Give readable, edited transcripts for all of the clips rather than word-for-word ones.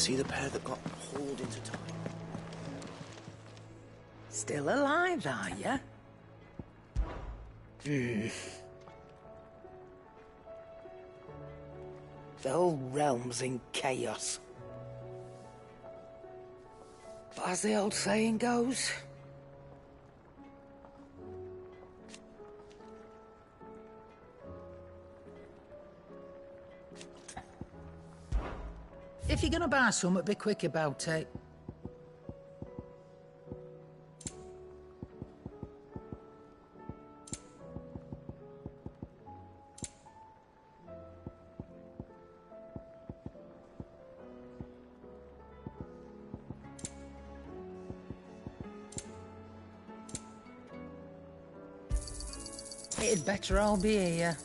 see the pair that got hauled into time? Still alive, are ya? The whole realm's in chaos. But as the old saying goes... If you're gonna buy something, be quick about it. It'd better all be here.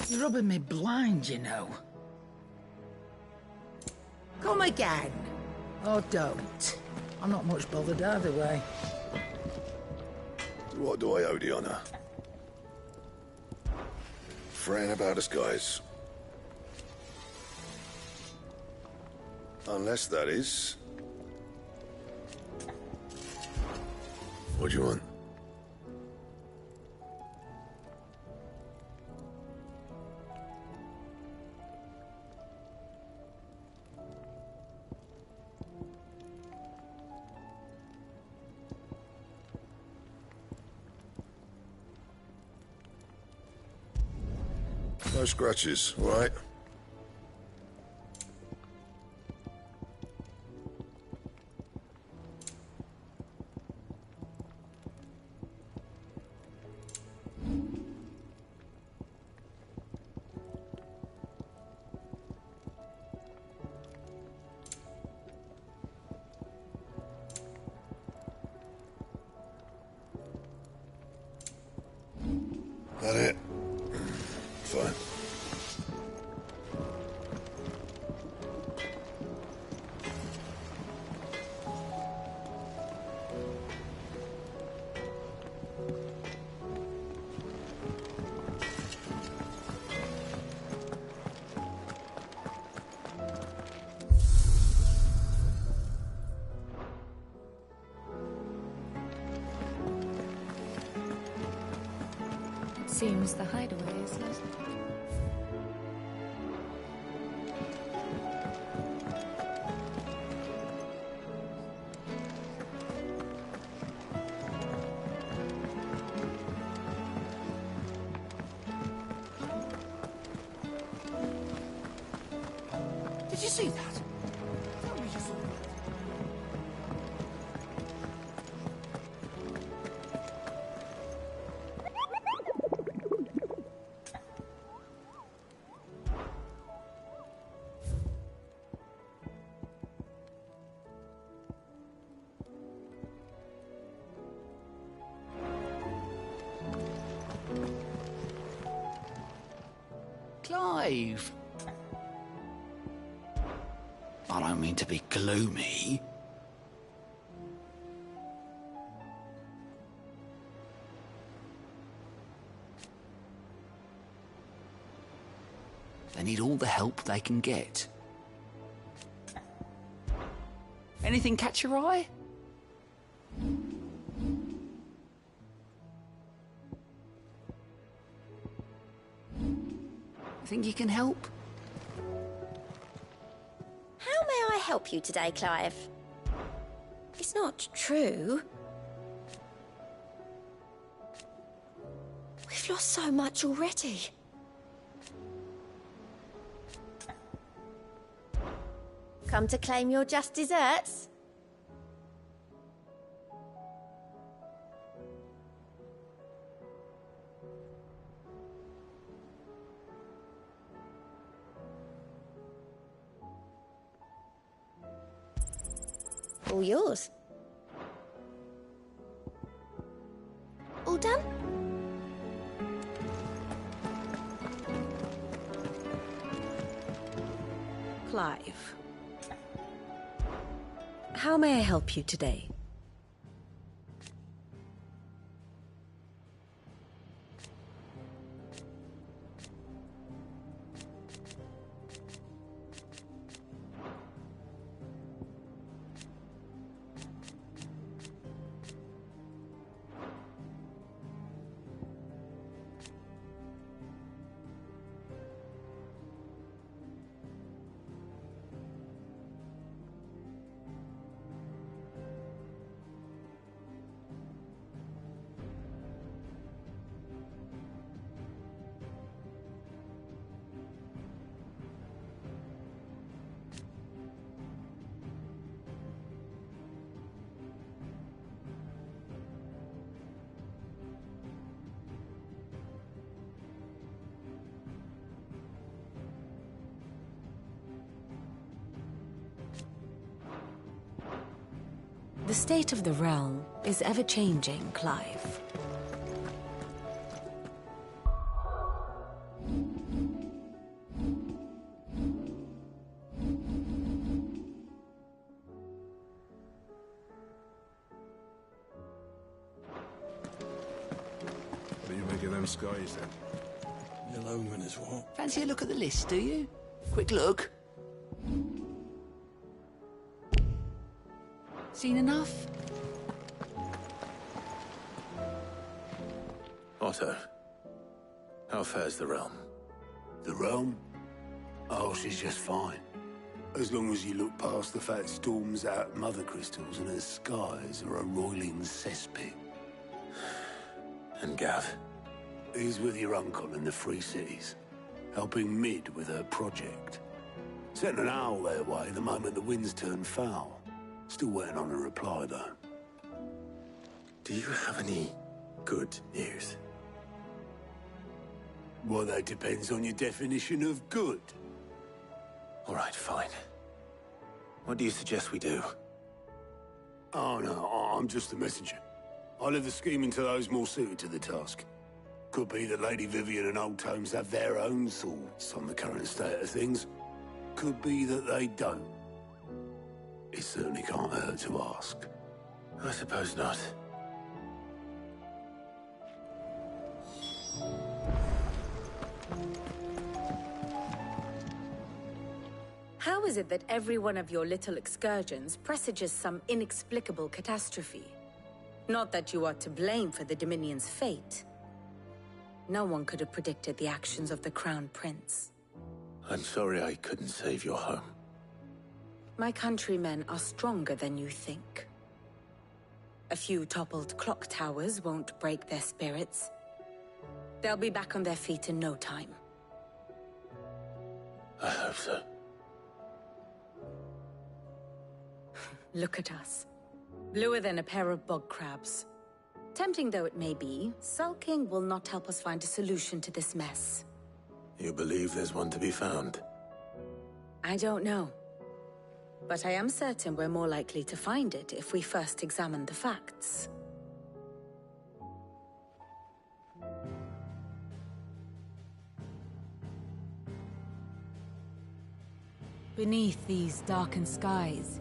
You're rubbing me blind, you know. Come again. Or don't. I'm not much bothered either way. What do I owe the honor? Fretting about us, guys. Unless that is... What do you want? No scratches, all right? That it? Fine. Seems the hideaway is lost. Did you see that? Tell me you saw that. Clive! I don't mean to be gloomy. They need all the help they can get. Anything catch your eye? Think you can help? How may I help you today, Clive? It's not true. We've lost so much already. Come to claim your just desserts? All yours. All done? Clive. How may I help you today? The state of the realm is ever-changing, Clive. What do you make of them skies, then? Yellow omen is what? Fancy a look at the list, do you? Quick look. Seen enough? Otto, how fares the realm? The realm? Oh, she's just fine. As long as you look past the fat storms out mother crystals and her skies are a roiling cesspit. And Gav? He's with your uncle in the Free Cities, helping Mid with her project. Sent an owl their way the moment the winds turned foul. Still waiting on a reply, though. Do you have any good news? Well, that depends on your definition of good. All right, fine. What do you suggest we do? Oh, no, I'm just a messenger. I'll leave the scheming to those more suited to the task. Could be that Lady Vivian and Old Tomes have their own thoughts on the current state of things. Could be that they don't. It certainly can't hurt to ask. I suppose not. How is it that every one of your little excursions presages some inexplicable catastrophe? Not that you are to blame for the Dominion's fate. No one could have predicted the actions of the Crown Prince. I'm sorry I couldn't save your home. My countrymen are stronger than you think. A few toppled clock towers won't break their spirits. They'll be back on their feet in no time. I hope so. Look at us. Bluer than a pair of bog crabs. Tempting though it may be, sulking will not help us find a solution to this mess. You believe there's one to be found? I don't know. But I am certain we're more likely to find it if we first examine the facts. Beneath these darkened skies,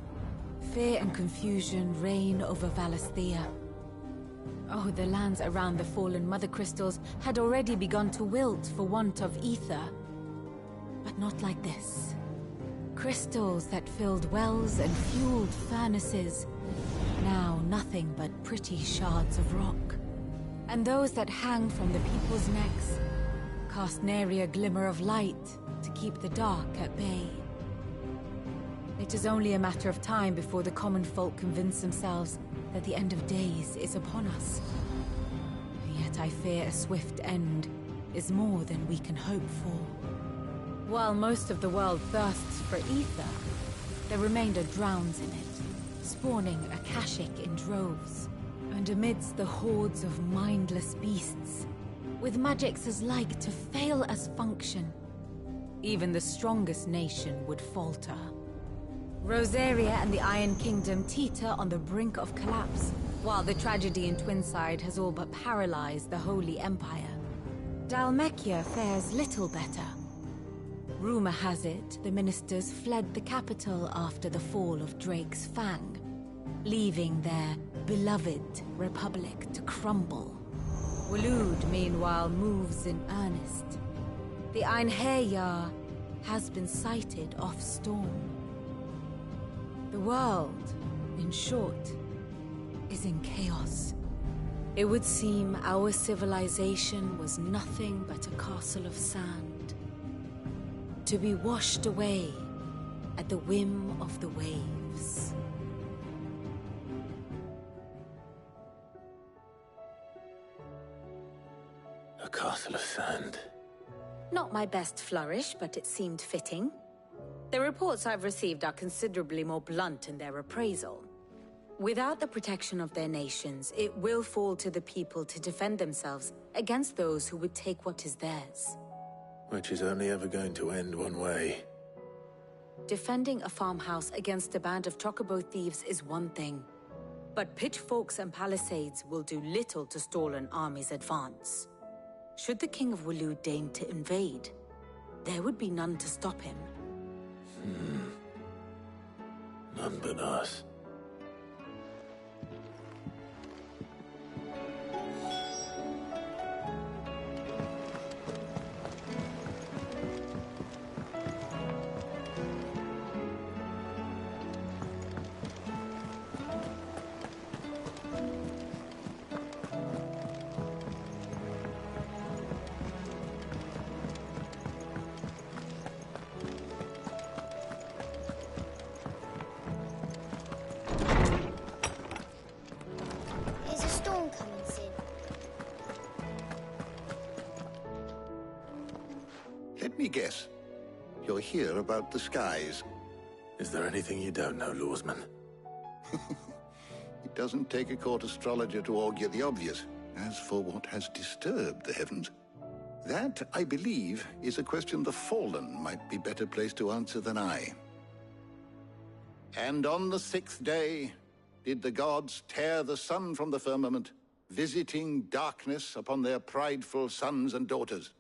fear and confusion reign over Valisthea. Oh, the lands around the fallen Mother Crystals had already begun to wilt for want of ether. But not like this. Crystals that filled wells and fueled furnaces. Now nothing but pretty shards of rock. And those that hang from the people's necks cast nary a glimmer of light to keep the dark at bay. It is only a matter of time before the common folk convince themselves that the end of days is upon us. Yet I fear a swift end is more than we can hope for. While most of the world thirsts for ether, the remainder drowns in it, spawning Akashic in droves. And amidst the hordes of mindless beasts, with magics as like to fail as function, even the strongest nation would falter. Rosaria and the Iron Kingdom teeter on the brink of collapse, while the tragedy in Twinside has all but paralyzed the Holy Empire. Dalmekia fares little better. Rumor has it the ministers fled the capital after the fall of Drake's Fang. leaving their beloved republic to crumble. Waloed, meanwhile, moves in earnest. The Einherjar has been sighted off Storm. The world, in short, is in chaos. It would seem our civilization was nothing but a castle of sand, to be washed away at the whim of the waves. A castle of sand. Not my best flourish, but it seemed fitting. The reports I've received are considerably more blunt in their appraisal. Without the protection of their nations, it will fall to the people to defend themselves against those who would take what is theirs. Which is only ever going to end one way. Defending a farmhouse against a band of chocobo thieves is one thing, but pitchforks and palisades will do little to stall an army's advance. Should the King of Waloed deign to invade, there would be none to stop him. None but us. Is a storm coming soon? Let me guess. You're here about the skies. Is there anything you don't know, Lawsman? It doesn't take a court astrologer to augur the obvious. As for what has disturbed the heavens, that, I believe, is a question the Fallen might be better placed to answer than I. And on the 6th day did the gods tear the sun from the firmament, visiting darkness upon their prideful sons and daughters.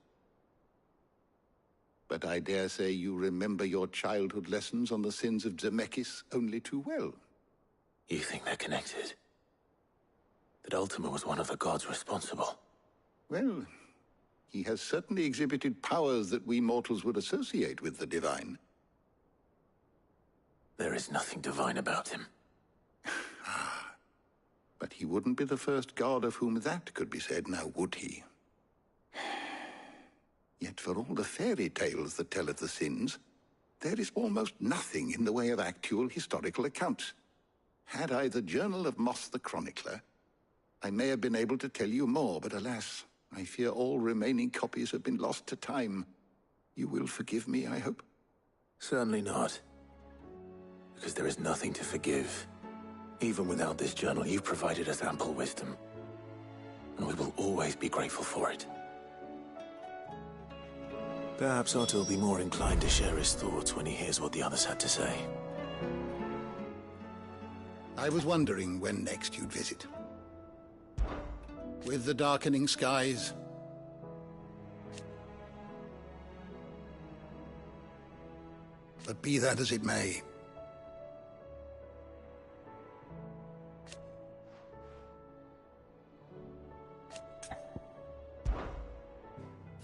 But I dare say you remember your childhood lessons on the sins of Zemeckis only too well. You think they're connected? That Ultima was one of the gods responsible? Well, he has certainly exhibited powers that we mortals would associate with the divine. There is nothing divine about him. But he wouldn't be the first god of whom that could be said, now would he? Yet for all the fairy tales that tell of the sins, there is almost nothing in the way of actual historical accounts. Had I the Journal of Moss the Chronicler, I may have been able to tell you more, but alas, I fear all remaining copies have been lost to time. You will forgive me, I hope? Certainly not. Because there is nothing to forgive. Even without this journal, you've provided us ample wisdom. And we will always be grateful for it. Perhaps Otto will be more inclined to share his thoughts when he hears what the others had to say. I was wondering when next you'd visit. With the darkening skies, but be that as it may,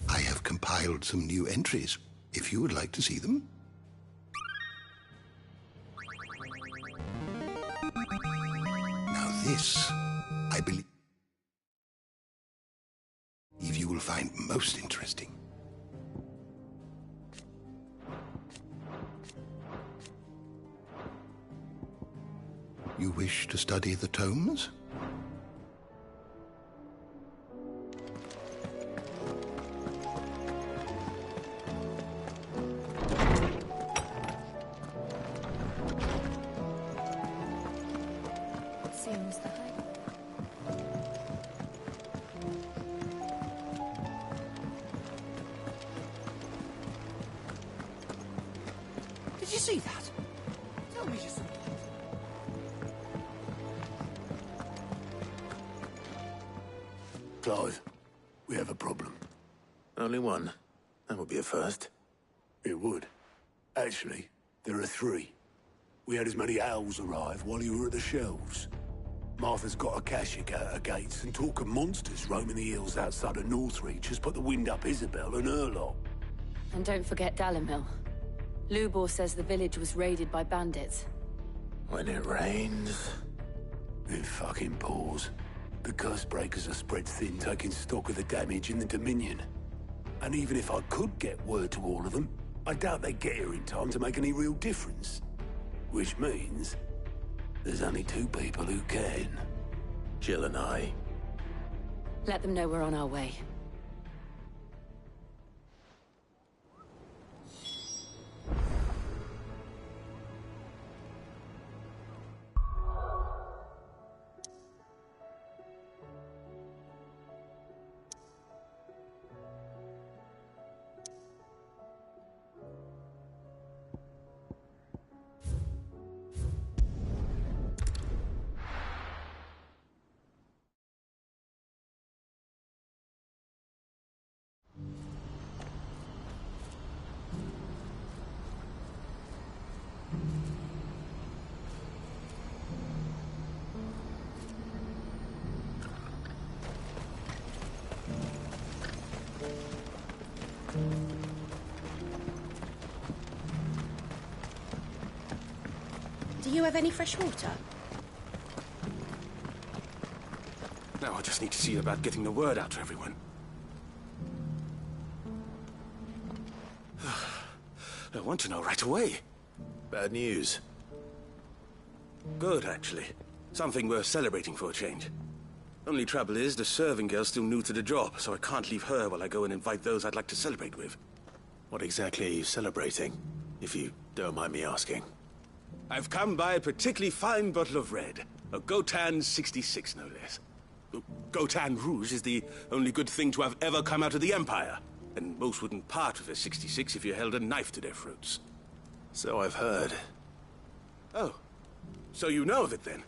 I have compiled some new entries, if you would like to see them. Now this, I believe you will find most interesting. You wish to study the tomes? Seems the height. Did you see that? Tell me you saw it. Clive, we have a problem. Only one. That would be a first. It would. Actually, there are three. We had as many owls arrive while you were at the shelves. Martha's got a Kashik out her gates, and talk of monsters roaming the hills outside of Northreach has put the wind up Isabel and her lot. And don't forget Dalimil. Lubor says the village was raided by bandits. When it rains... It fucking pours. The curse breakers are spread thin, taking stock of the damage in the Dominion. And even if I could get word to all of them, I doubt they'd get here in time to make any real difference. Which means... there's only two people who can. Jill and I. Let them know we're on our way. Do you have any fresh water? Now I just need to see about getting the word out to everyone. I want to know right away. Bad news. Good, actually. Something worth celebrating for a change. Only trouble is, the serving girl's still new to the job, so I can't leave her while I go and invite those I'd like to celebrate with. What exactly are you celebrating, if you don't mind me asking? I've come by a particularly fine bottle of red. A Gotan 66, no less. Gotan Rouge is the only good thing to have ever come out of the Empire. And most wouldn't part with a 66 if you held a knife to their throats. So I've heard. Oh, so you know of it then?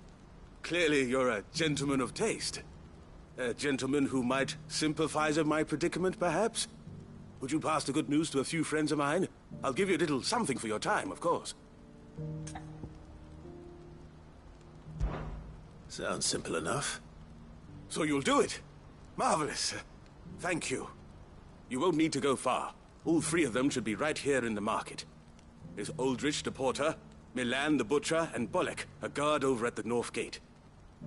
Clearly you're a gentleman of taste. A gentleman who might sympathize with my predicament, perhaps? Would you pass the good news to a few friends of mine? I'll give you a little something for your time, of course. Sounds simple enough. So you'll do it? Marvelous. Thank you. You won't need to go far. All three of them should be right here in the market. There's Aldrich the porter, Milan the butcher, and Bolek, a guard over at the north gate.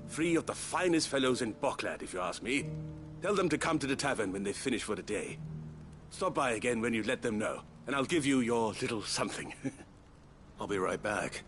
Three of the finest fellows in Boklad, if you ask me. Tell them to come to the tavern when they finish for the day. Stop by again when you let them know, and I'll give you your little something. I'll be right back.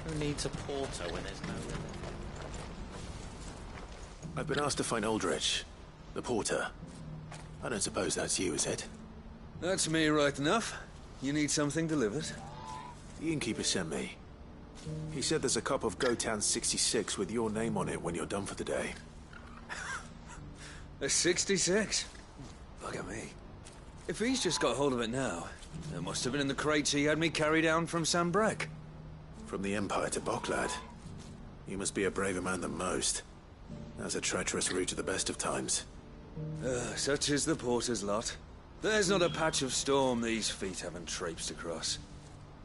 Who needs a porter when there's no limit? I've been asked to find Aldrich, the porter. I don't suppose that's you, is it? That's me right enough. You need something delivered? The innkeeper sent me. He said there's a cup of Gotan 66 with your name on it when you're done for the day. A 66? Bugger me. If he's just got hold of it now, it must have been in the crates he had me carry down from Sambrek. From the Empire to Boklad. You must be a braver man than most. That's a treacherous route at the best of times. Such is the porter's lot. There's not a patch of storm these feet haven't traipsed across.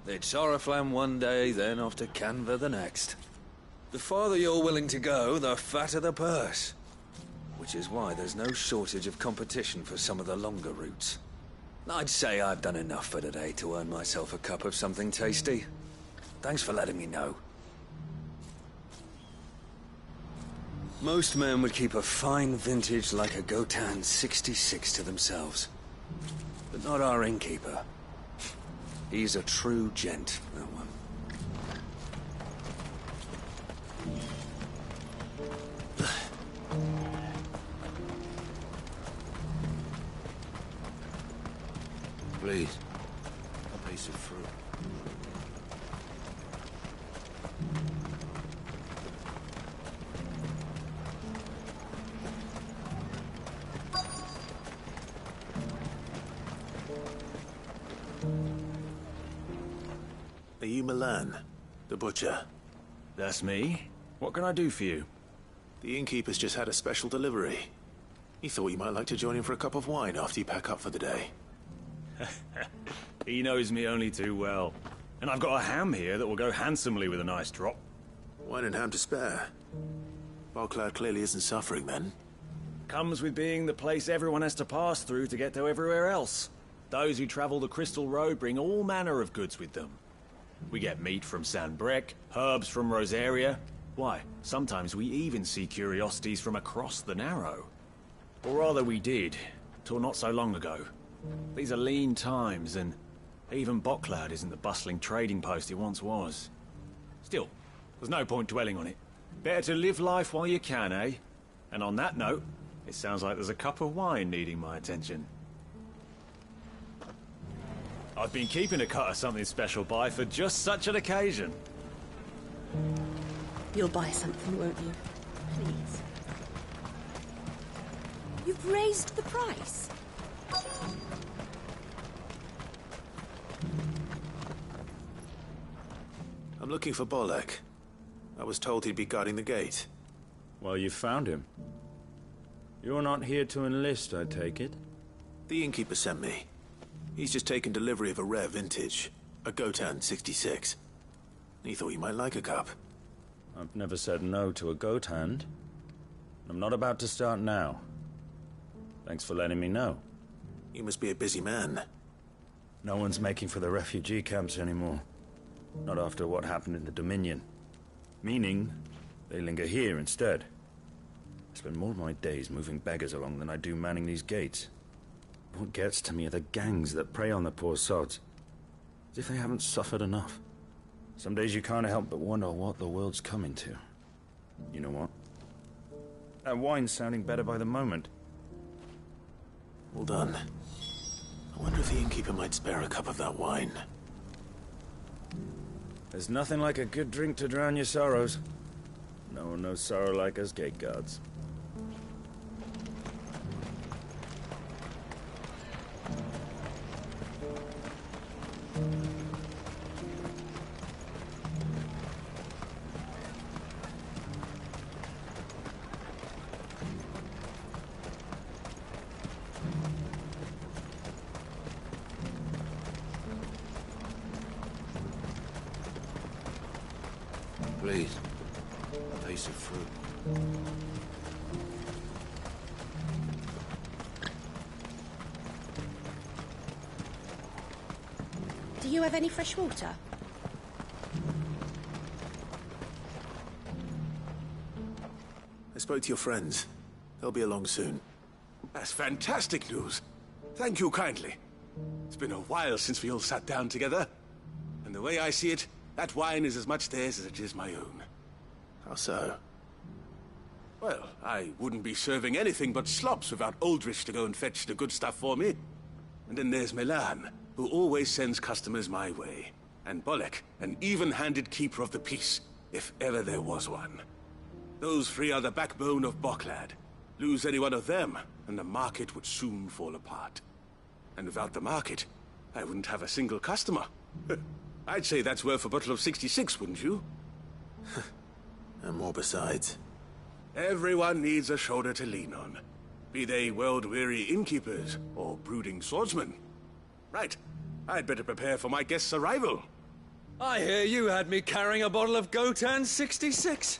It's Oriflamme one day, then off to Canva the next. The farther you're willing to go, the fatter the purse. Which is why there's no shortage of competition for some of the longer routes. I'd say I've done enough for today to earn myself a cup of something tasty. Thanks for letting me know. Most men would keep a fine vintage like a Gotan 66 to themselves. But not our innkeeper. He's a true gent, that one. Please, a piece of fruit. you Milan, the butcher? That's me. What can I do for you? The innkeeper's just had a special delivery. He thought you might like to join him for a cup of wine after you pack up for the day. He knows me only too well. And I've got a ham here that will go handsomely with a nice drop. Wine and ham to spare. Barclad clearly isn't suffering then. Comes with being the place everyone has to pass through to get to everywhere else. Those who travel the Crystal Road bring all manner of goods with them. We get meat from San Brec, herbs from Rosaria. Why, sometimes we even see curiosities from across the Narrow. Or rather we did, till not so long ago. These are lean times, and even Barclad isn't the bustling trading post it once was. Still, there's no point dwelling on it. Better to live life while you can, eh? And on that note, it sounds like there's a cup of wine needing my attention. I've been keeping a cut of something special by for just such an occasion. You'll buy something, won't you? Please. You've raised the price. I'm looking for Bolek. I was told he'd be guarding the gate. Well, you found him. You're not here to enlist, I take it? The innkeeper sent me. He's just taken delivery of a rare vintage, a Gotan 66. He thought you might like a cup. I've never said no to a goat hand. I'm not about to start now. Thanks for letting me know. You must be a busy man. No one's making for the refugee camps anymore. Not after what happened in the Dominion. Meaning, they linger here instead. I spend more of my days moving beggars along than I do manning these gates. What gets to me are the gangs that prey on the poor sods. As if they haven't suffered enough. Some days you can't help but wonder what the world's coming to. You know what? That wine's sounding better by the moment. Well done. I wonder if the innkeeper might spare a cup of that wine. There's nothing like a good drink to drown your sorrows. No one knows sorrow like us gate guards. Please, a piece of fruit. Do you have any fresh water? I spoke to your friends. They'll be along soon. That's fantastic news. Thank you kindly. It's been a while since we all sat down together. And the way I see it, that wine is as much theirs as it is my own. How so? Well, I wouldn't be serving anything but slops without Aldrich to go and fetch the good stuff for me. And then there's Milan, who always sends customers my way. And Bolek, an even-handed keeper of the peace, if ever there was one. Those three are the backbone of Barclad. Lose any one of them, and the market would soon fall apart. And without the market, I wouldn't have a single customer. I'd say that's worth a bottle of 66, wouldn't you? And more besides. Everyone needs a shoulder to lean on. Be they world-weary innkeepers or brooding swordsmen. Right. I'd better prepare for my guest's arrival. I hear you had me carrying a bottle of Gotan 66.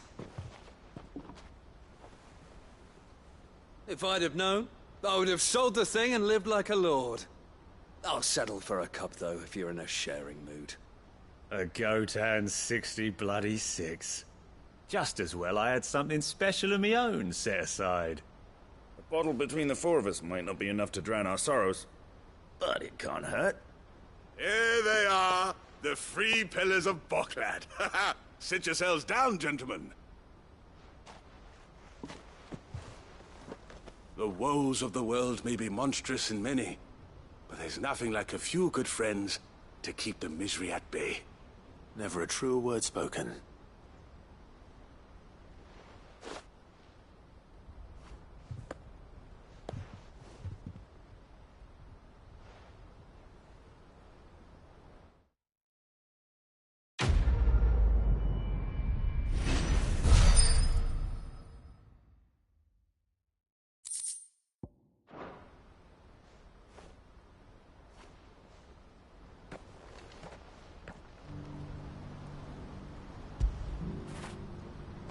If I'd have known, I would have sold the thing and lived like a lord. I'll settle for a cup, though, if you're in a sharing mood. A Gotan 66. Just as well I had something special of my own set aside. A bottle between the four of us might not be enough to drown our sorrows, but it can't hurt. Here they are, the three pillars of Barclad. Sit yourselves down, gentlemen. The woes of the world may be monstrous in many, but there's nothing like a few good friends to keep the misery at bay. Never a truer word spoken.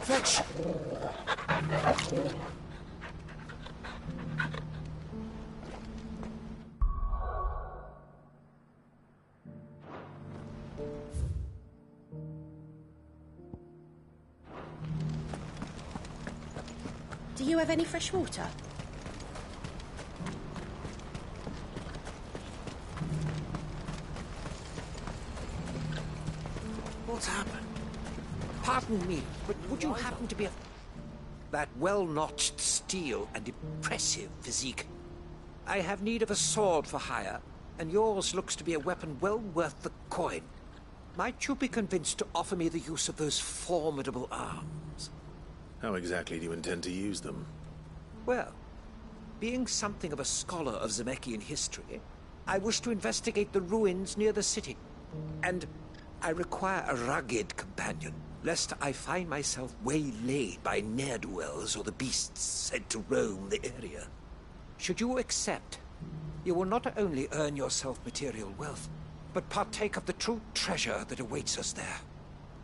Fetch! Do you have any fresh water? What's happened? Pardon me, but would you happen to be that well-notched steel and impressive physique? I have need of a sword for hire, and yours looks to be a weapon well worth the coin. Might you be convinced to offer me the use of those formidable arms? How exactly do you intend to use them? Well, being something of a scholar of Zemeckis history, I wish to investigate the ruins near the city. And I require a rugged companion, lest I find myself waylaid by ne'er-do-wells or the beasts said to roam the area. Should you accept, you will not only earn yourself material wealth, but partake of the true treasure that awaits us there.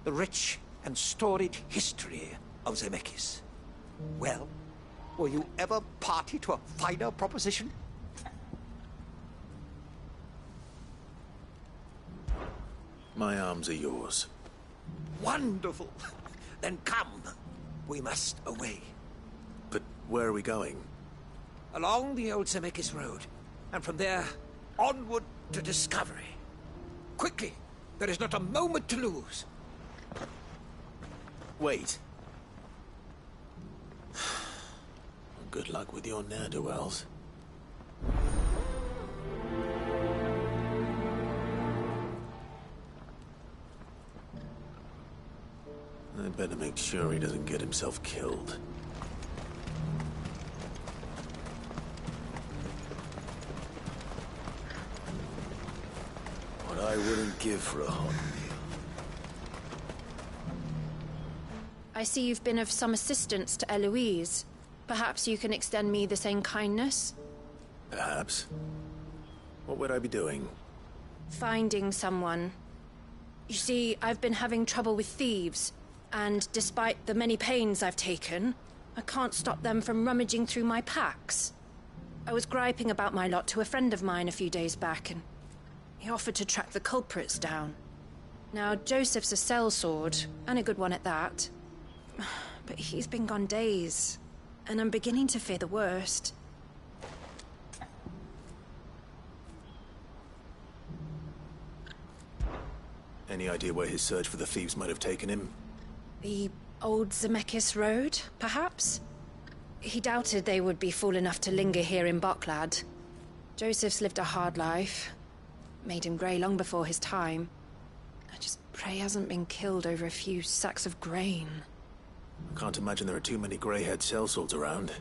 The rich and storied history of Zemeckis. Well, were you ever party to a finer proposition? My arms are yours. Wonderful! Then come. We must away. But where are we going? Along the old Zemeckis Road, and from there, onward to discovery. Quickly! There is not a moment to lose. Wait. Good luck with your ne'er-do-wells. I'd better make sure he doesn't get himself killed. What I wouldn't give for a hot meal. I see you've been of some assistance to Eloise. Perhaps you can extend me the same kindness? Perhaps. What would I be doing? Finding someone. You see, I've been having trouble with thieves, and despite the many pains I've taken, I can't stop them from rummaging through my packs. I was griping about my lot to a friend of mine a few days back, and he offered to track the culprits down. Now, Joseph's a sellsword, and a good one at that. But he's been gone days, and I'm beginning to fear the worst. Any idea where his search for the thieves might have taken him? The old Zemeckis Road, perhaps? He doubted they would be fool enough to linger here in Boklad. Joseph's lived a hard life. Made him grey long before his time. I just pray he hasn't been killed over a few sacks of grain. I can't imagine there are too many grey-haired sellswords around.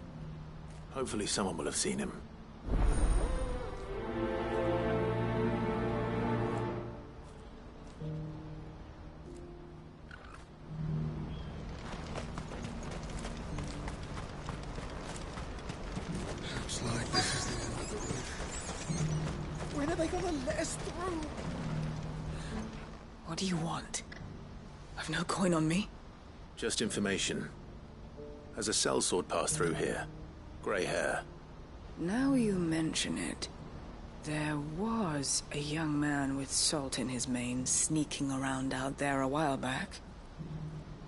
Hopefully someone will have seen him. Looks like this is the end of the road. When are they gonna let us through? What do you want? I've no coin on me. Just information. Has a sellsword passed through here? Grey hair. Now you mention it, there was a young man with salt in his mane sneaking around out there a while back.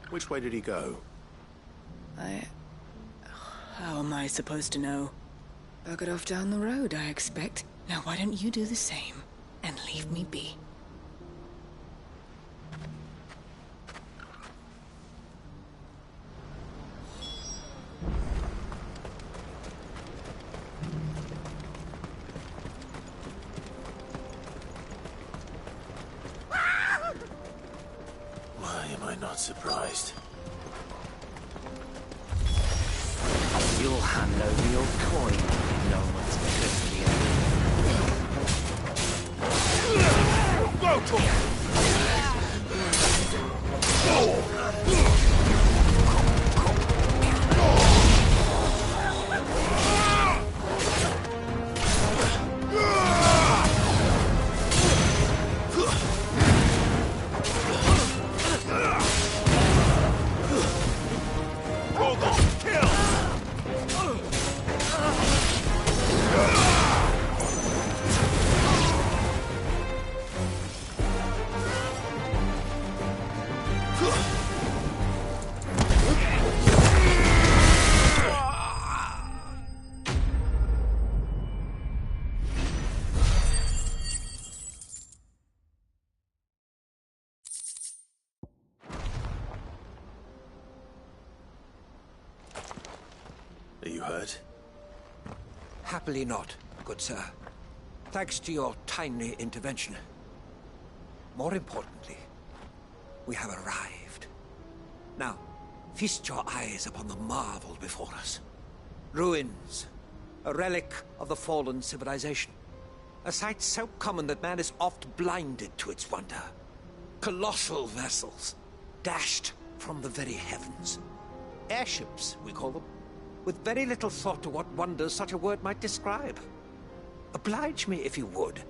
Which way did he go? How am I supposed to know? Buggered off down the road, I expect. Now why don't you do the same, and leave me be? Why am I not surprised? You'll hand over your coin if no one's good for you. hurt? Happily not, good sir. Thanks to your timely intervention. More importantly, we have arrived. Now, feast your eyes upon the marvel before us. Ruins, a relic of the fallen civilization. A sight so common that man is oft blinded to its wonder. Colossal vessels, dashed from the very heavens. Airships, we call them, with very little thought to what wonders such a word might describe. Oblige me if you would.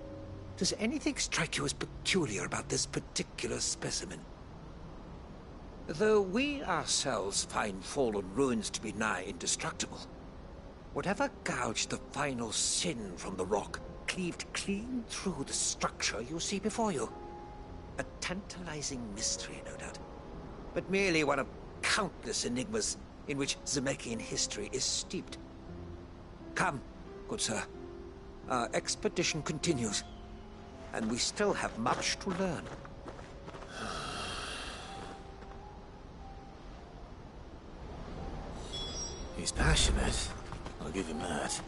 Does anything strike you as peculiar about this particular specimen? Though we ourselves find fallen ruins to be nigh indestructible, whatever gouged the final sin from the rock cleaved clean through the structure you see before you. A tantalizing mystery, no doubt, but merely one of countless enigmas in which Zemeckyan history is steeped. Come, good sir. Our expedition continues, and we still have much to learn. He's passionate. I'll give him that.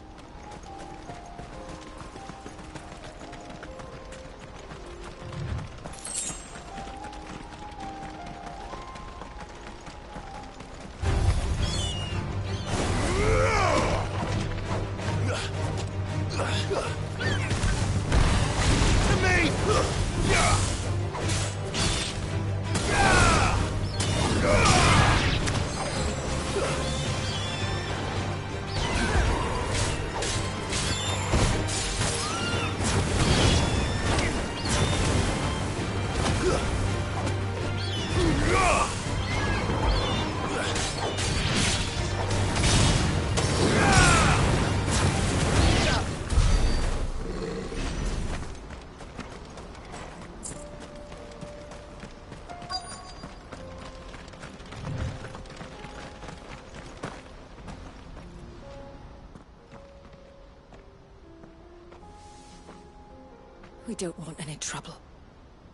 We don't want any trouble.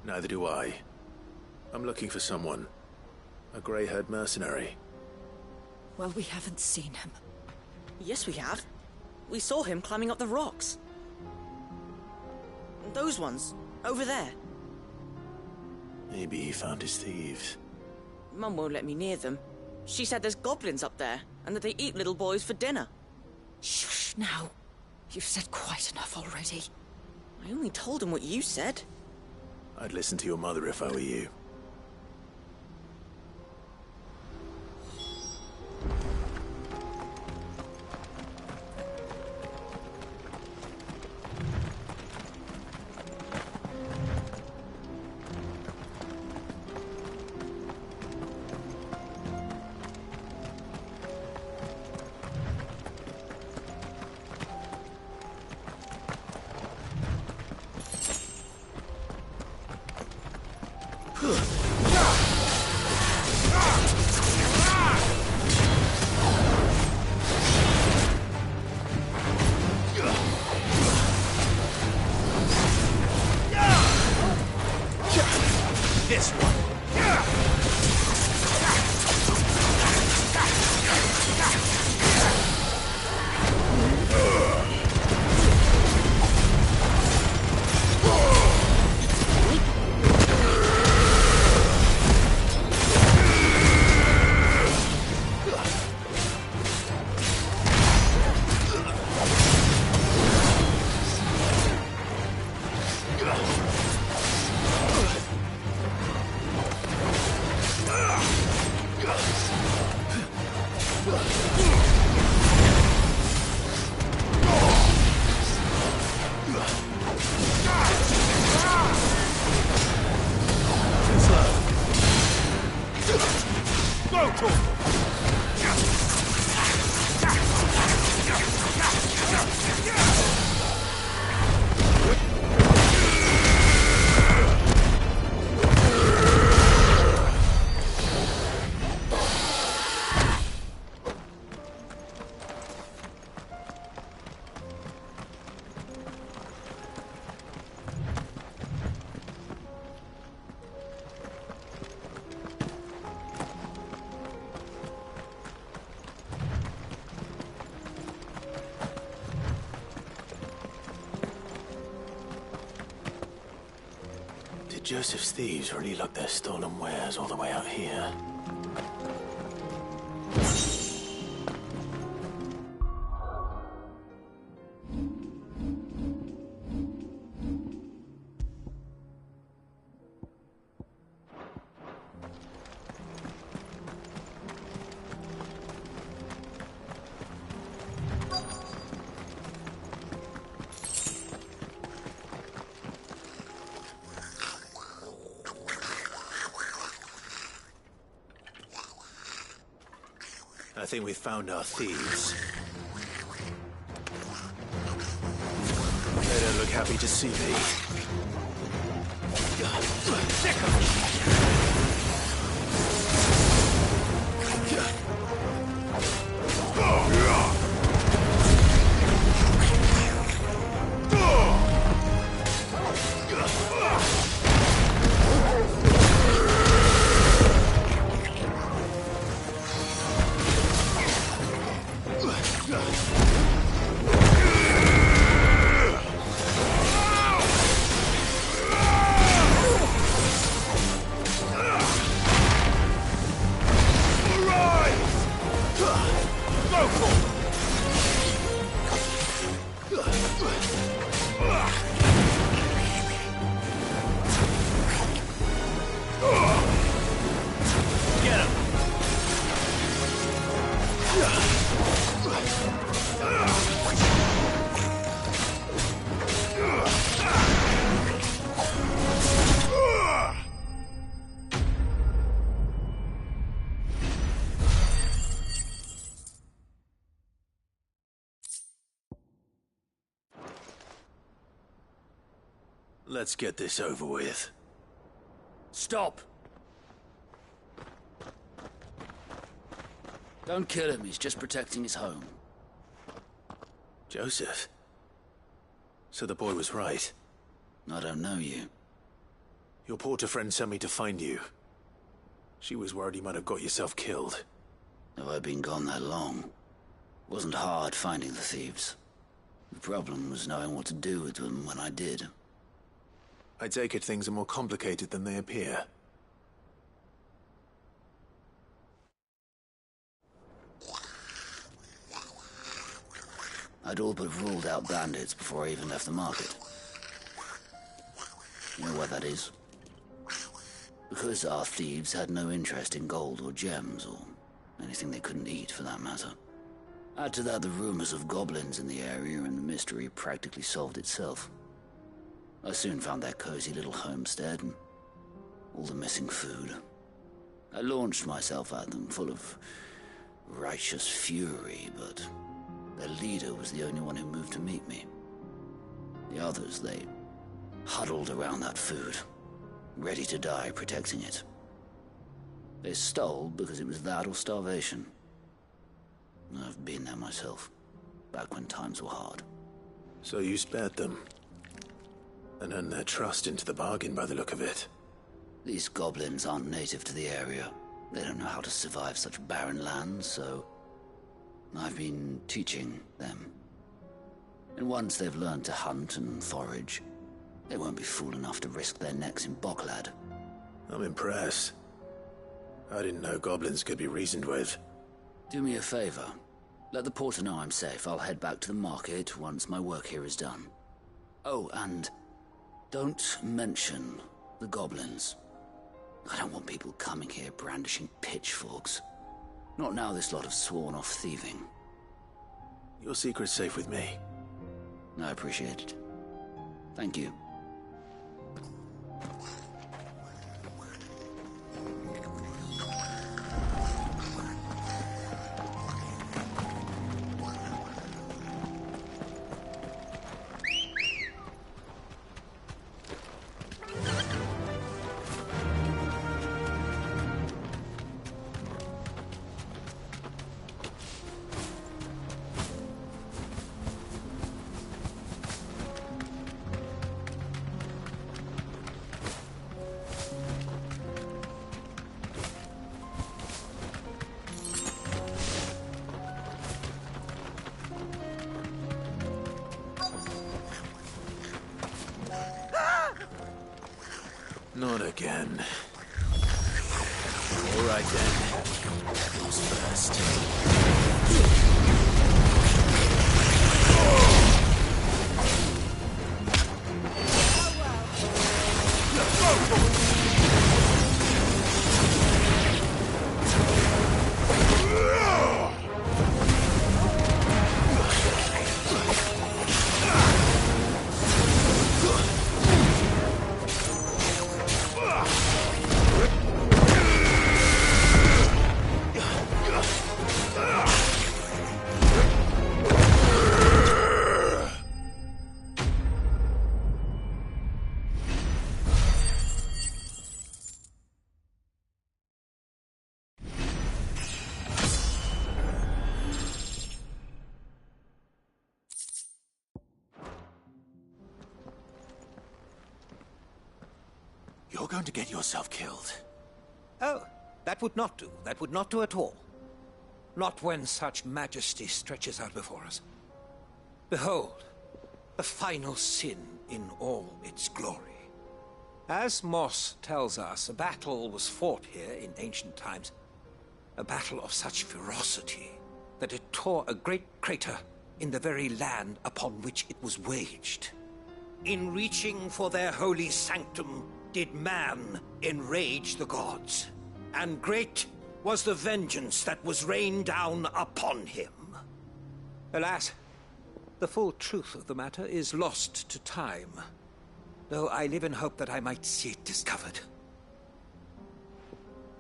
Neither do I. I'm looking for someone. A grey-haired mercenary. Well, we haven't seen him. Yes, we have. We saw him climbing up the rocks. Those ones, over there. Maybe he found his thieves. Mum won't let me near them. She said there's goblins up there, and that they eat little boys for dinner. Shush now. You've said quite enough already. I only told him what you said. I'd listen to your mother if I were you. Ugh. Joseph's thieves really lugged their stolen wares all the way out here. I think we found our thieves. They don't look happy to see me. Let's get this over with. Stop! Don't kill him, he's just protecting his home. Joseph? So the boy was right. I don't know you. Your porter friend sent me to find you. She was worried you might have got yourself killed. Have I been gone that long? Wasn't hard finding the thieves. The problem was knowing what to do with them when I did. I take it things are more complicated than they appear. I'd all but ruled out bandits before I even left the market. You know what that is? Because our thieves had no interest in gold or gems, or anything they couldn't eat for that matter. Add to that the rumors of goblins in the area, and the mystery practically solved itself. I soon found their cozy little homestead and all the missing food. I launched myself at them, full of righteous fury, but their leader was the only one who moved to meet me. The others, they huddled around that food, ready to die protecting it. They stole because it was that or starvation. I've been there myself, back when times were hard. So you spared them? And earned their trust into the bargain by the look of it. These goblins aren't native to the area. They don't know how to survive such barren lands, so I've been teaching them. And once they've learned to hunt and forage, they won't be fool enough to risk their necks in Bocklad. I'm impressed. I didn't know goblins could be reasoned with. Do me a favor. Let the porter know I'm safe. I'll head back to the market once my work here is done. Oh, and don't mention the goblins. I don't want people coming here brandishing pitchforks. Not now this lot have sworn off thieving. Your secret's safe with me. I appreciate it. Thank you. Not again. All right then. Who's first? You're going to get yourself killed. Oh, that would not do. That would not do at all. Not when such majesty stretches out before us. Behold, the final sin in all its glory. As Moss tells us, a battle was fought here in ancient times. A battle of such ferocity that it tore a great crater in the very land upon which it was waged. In reaching for their holy sanctum, did man enrage the gods, and great was the vengeance that was rained down upon him. Alas, the full truth of the matter is lost to time, though I live in hope that I might see it discovered.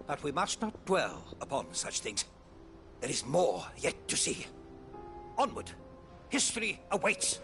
But we must not dwell upon such things. There is more yet to see. Onward! History awaits!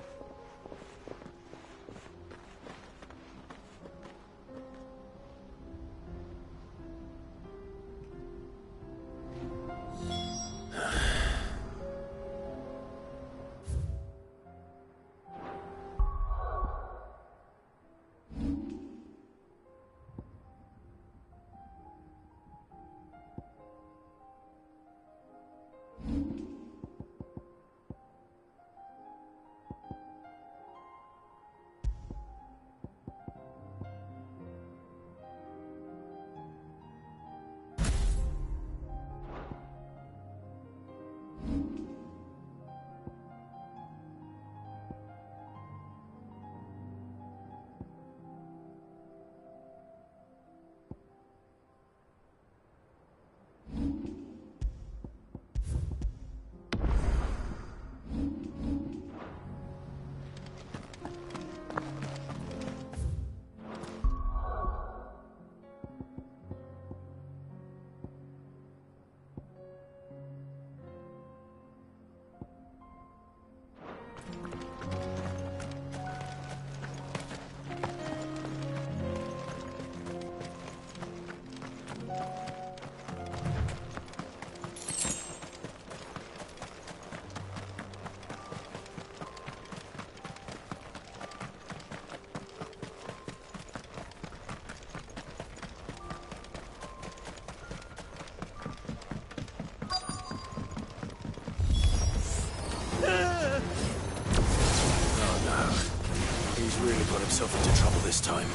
Really got himself into trouble this time.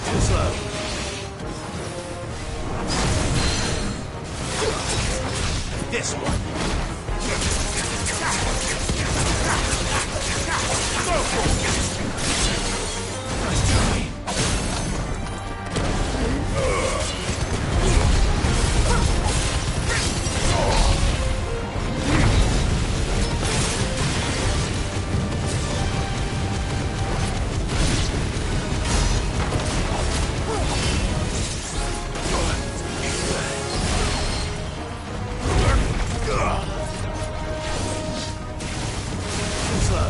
Too slow. This one. Slow.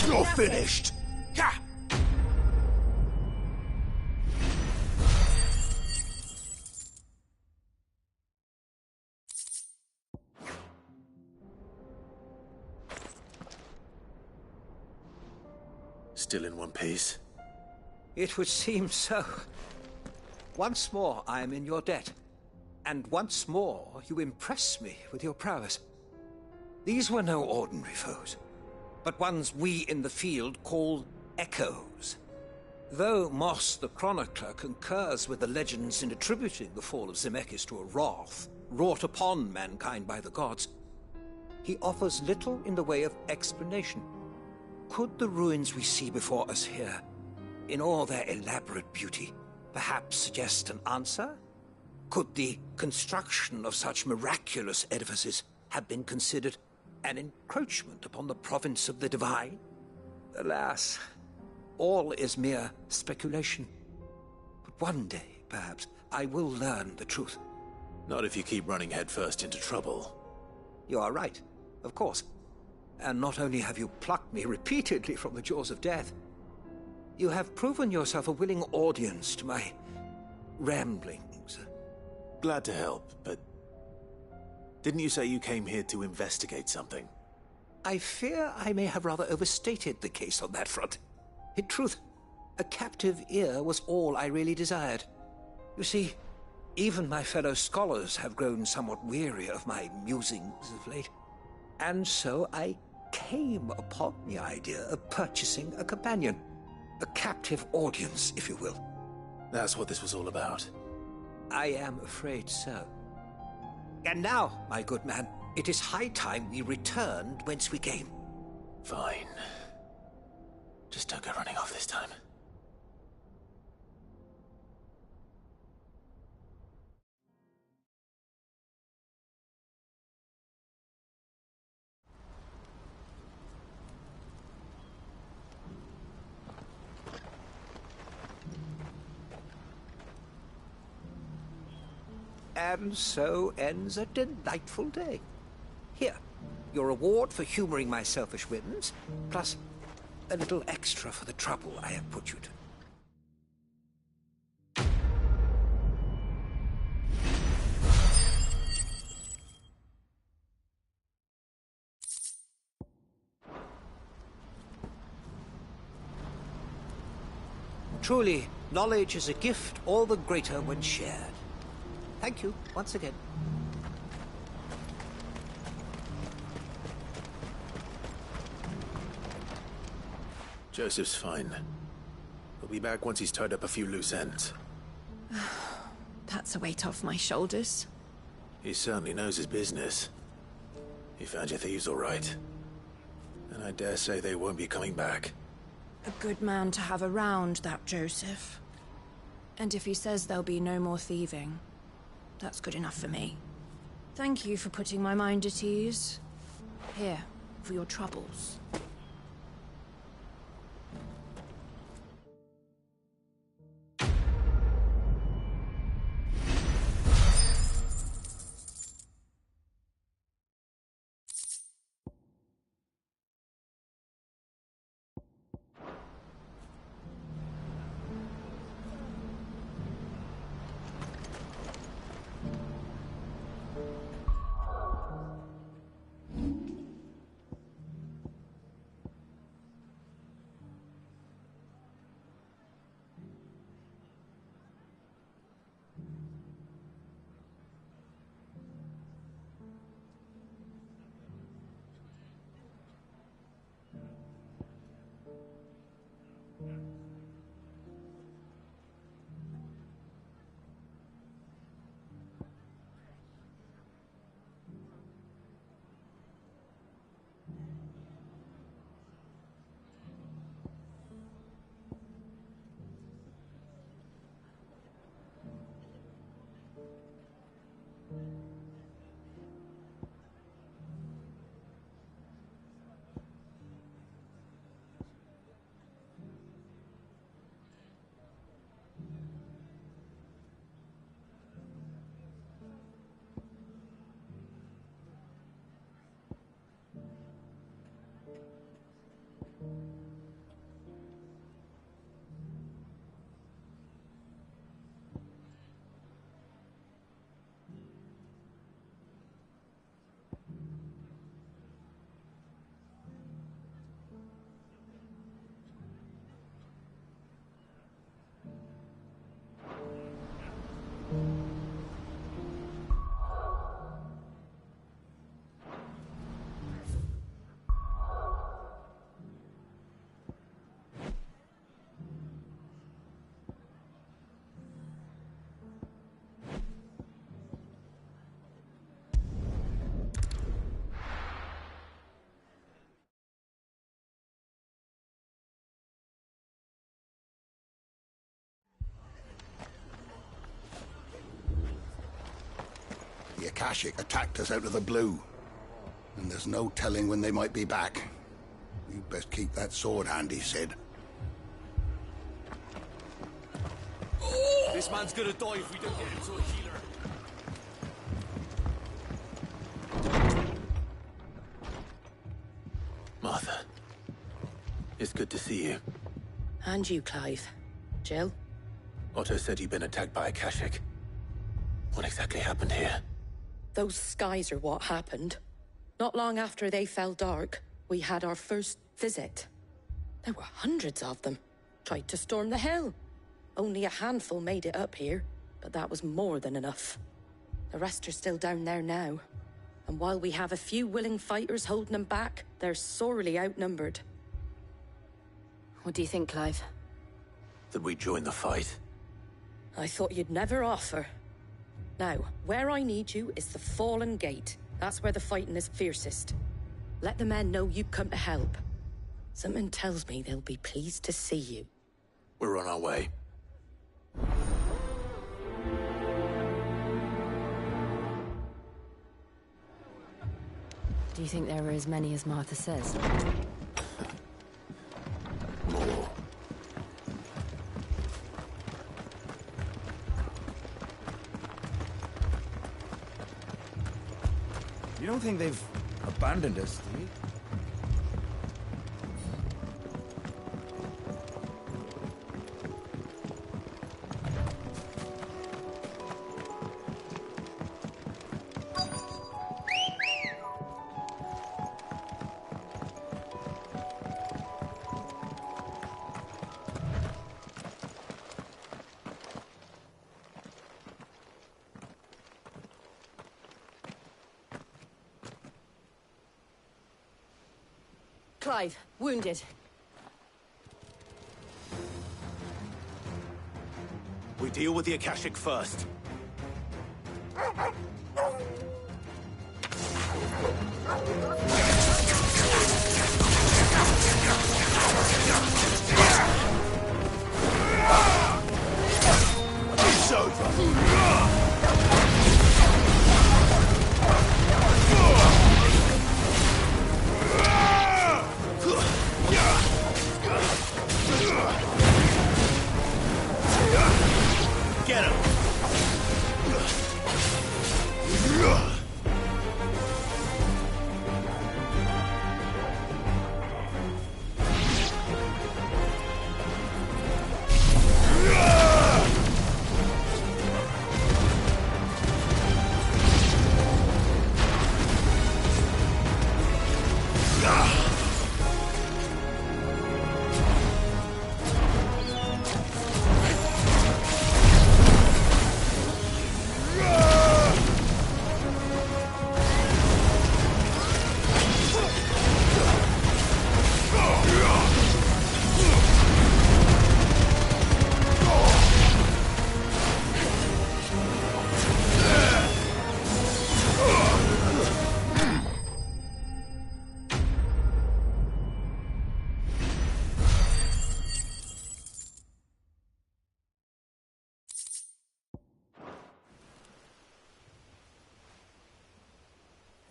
You're finished! Still in one piece? It would seem so. Once more I am in your debt. And once more you impress me with your prowess. These were no ordinary foes, but ones we in the field call echoes. Though Moss the Chronicler concurs with the legends in attributing the fall of Zemeckis to a wrath wrought upon mankind by the gods, he offers little in the way of explanation. Could the ruins we see before us here, in all their elaborate beauty, perhaps suggest an answer? Could the construction of such miraculous edifices have been considered an encroachment upon the province of the divine? Alas, all is mere speculation. But one day, perhaps, I will learn the truth. Not if you keep running headfirst into trouble. You are right, of course. And not only have you plucked me repeatedly from the jaws of death, you have proven yourself a willing audience to my ramblings. Glad to help, but didn't you say you came here to investigate something? I fear I may have rather overstated the case on that front. In truth, a captive ear was all I really desired. You see, even my fellow scholars have grown somewhat weary of my musings of late. And so I came upon the idea of purchasing a companion. A captive audience, if you will. That's what this was all about. I am afraid so. And now, my good man, it is high time we returned whence we came. Fine. Just don't go running off this time. And so ends a delightful day. Here, your reward for humoring my selfish whims, plus a little extra for the trouble I have put you to. Truly, knowledge is a gift all the greater when shared. Thank you, once again. Joseph's fine. He'll be back once he's tied up a few loose ends. That's a weight off my shoulders. He certainly knows his business. He found your thieves all right. And I dare say they won't be coming back. A good man to have around, that Joseph. And if he says there'll be no more thieving, that's good enough for me. Thank you for putting my mind at ease. Here, for your troubles. The Akashic attacked us out of the blue. And there's no telling when they might be back. You'd best keep that sword handy, Sid. This man's gonna die if we don't get him to a healer. Martha. It's good to see you. And you, Clive. Jill? Otto said you'd been attacked by Akashic. What exactly happened here? Those skies are what happened. Not long after they fell dark, we had our first visit. There were hundreds of them. Tried to storm the hill. Only a handful made it up here, but that was more than enough. The rest are still down there now. And while we have a few willing fighters holding them back, they're sorely outnumbered. What do you think, Clive? That we join the fight? I thought you'd never offer. Now, where I need you is the Fallen Gate. That's where the fighting is fiercest. Let the men know you've come to help. Something tells me they'll be pleased to see you. We're on our way. Do you think there are as many as Martha says? More. You don't think they've abandoned us, do you? Clive, wounded. We deal with the Akashic first. It's over. Get him!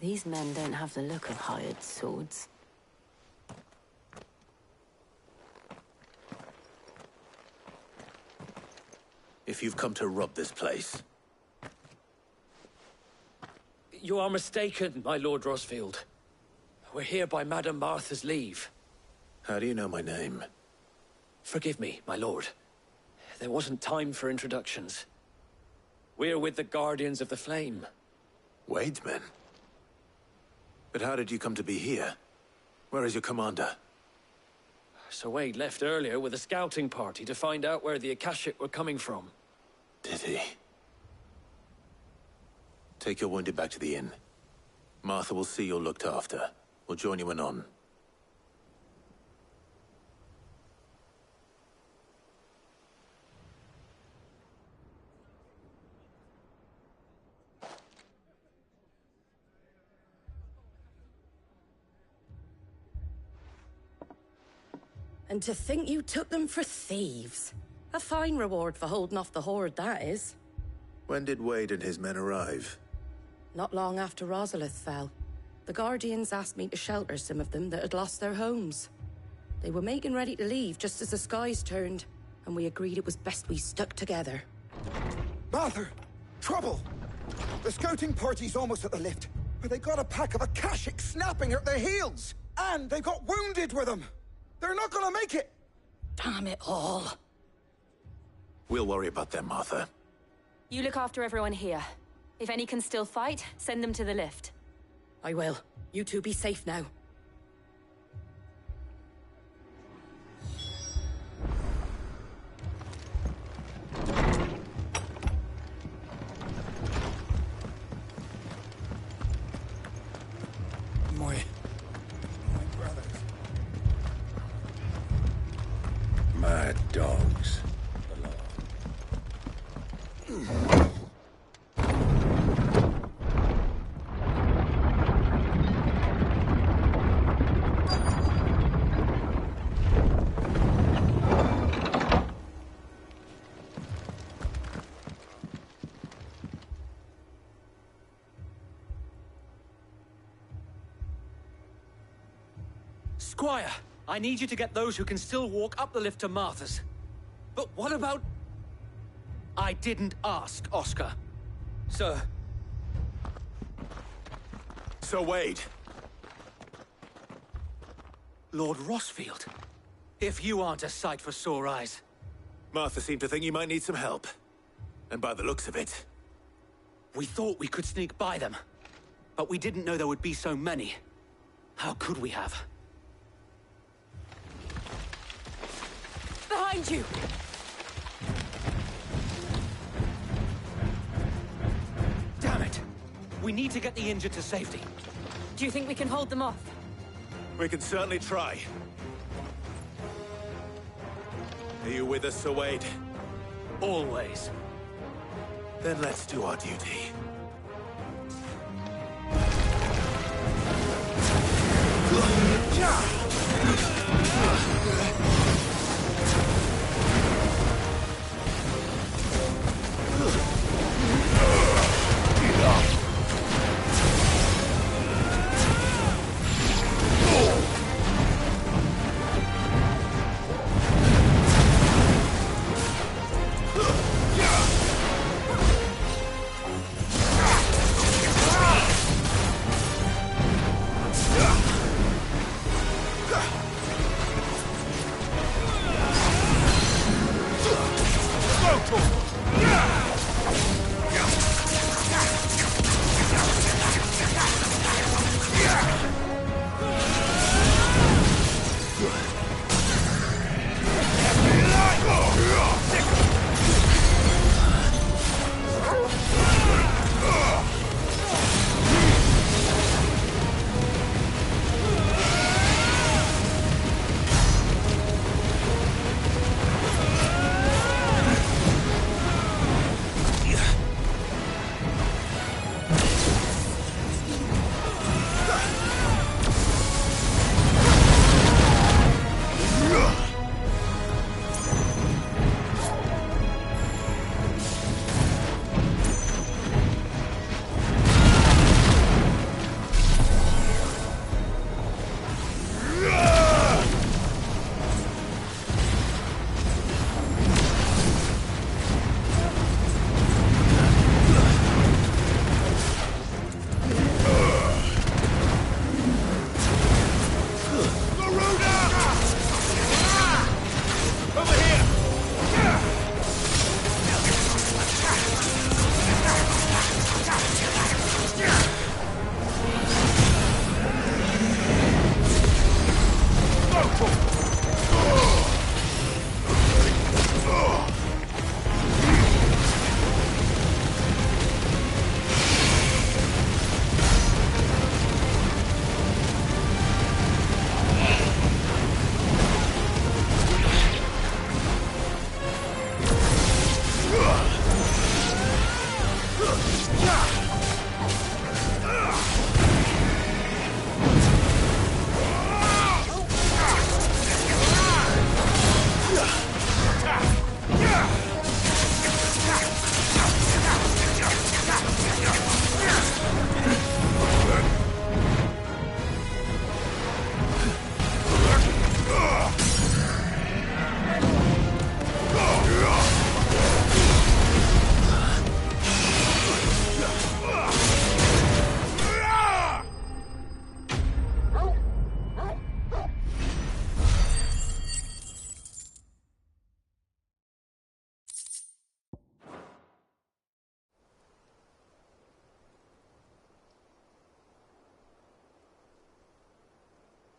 These men don't have the look of hired swords. If you've come to rob this place, You are mistaken, my Lord Rosfield. We're here by Madame Martha's leave. how do you know my name? Forgive me, my lord. There wasn't time for introductions. We're with the Guardians of the Flame. Wade's men? But how did you come to be here? Where is your commander? Sir Wade left earlier with a scouting party to find out where the Akashic were coming from. Did he? Take your wounded back to the inn. Martha will see you're looked after. We'll join you anon. And to think you took them for thieves. A fine reward for holding off the horde, that is. When did Wade and his men arrive? Not long after Rosalith fell, the Guardians asked me to shelter some of them that had lost their homes. They were making ready to leave just as the skies turned, and we agreed it was best we stuck together. Martha! Trouble! The scouting party's almost at the lift, but they got a pack of Akashic snapping at their heels! And they got wounded with them! They're not gonna make it! Damn it all. We'll worry about them, Martha. You look after everyone here. If any can still fight, send them to the lift. I will. You two be safe now. My brothers. Mad dogs. Squire, I need you to get those who can still walk up the lift to Martha's. But what about... I didn't ask, Oscar. Sir. Sir Wade. Lord Rossfield. If you aren't a sight for sore eyes. Martha seemed to think you might need some help. And by the looks of it... We thought we could sneak by them. But we didn't know there would be so many. How could we have? Behind you! Damn it! We need to get the injured to safety. Do you think we can hold them off? We can certainly try. Are you with us, Sir Wade? Always. Then let's do our duty.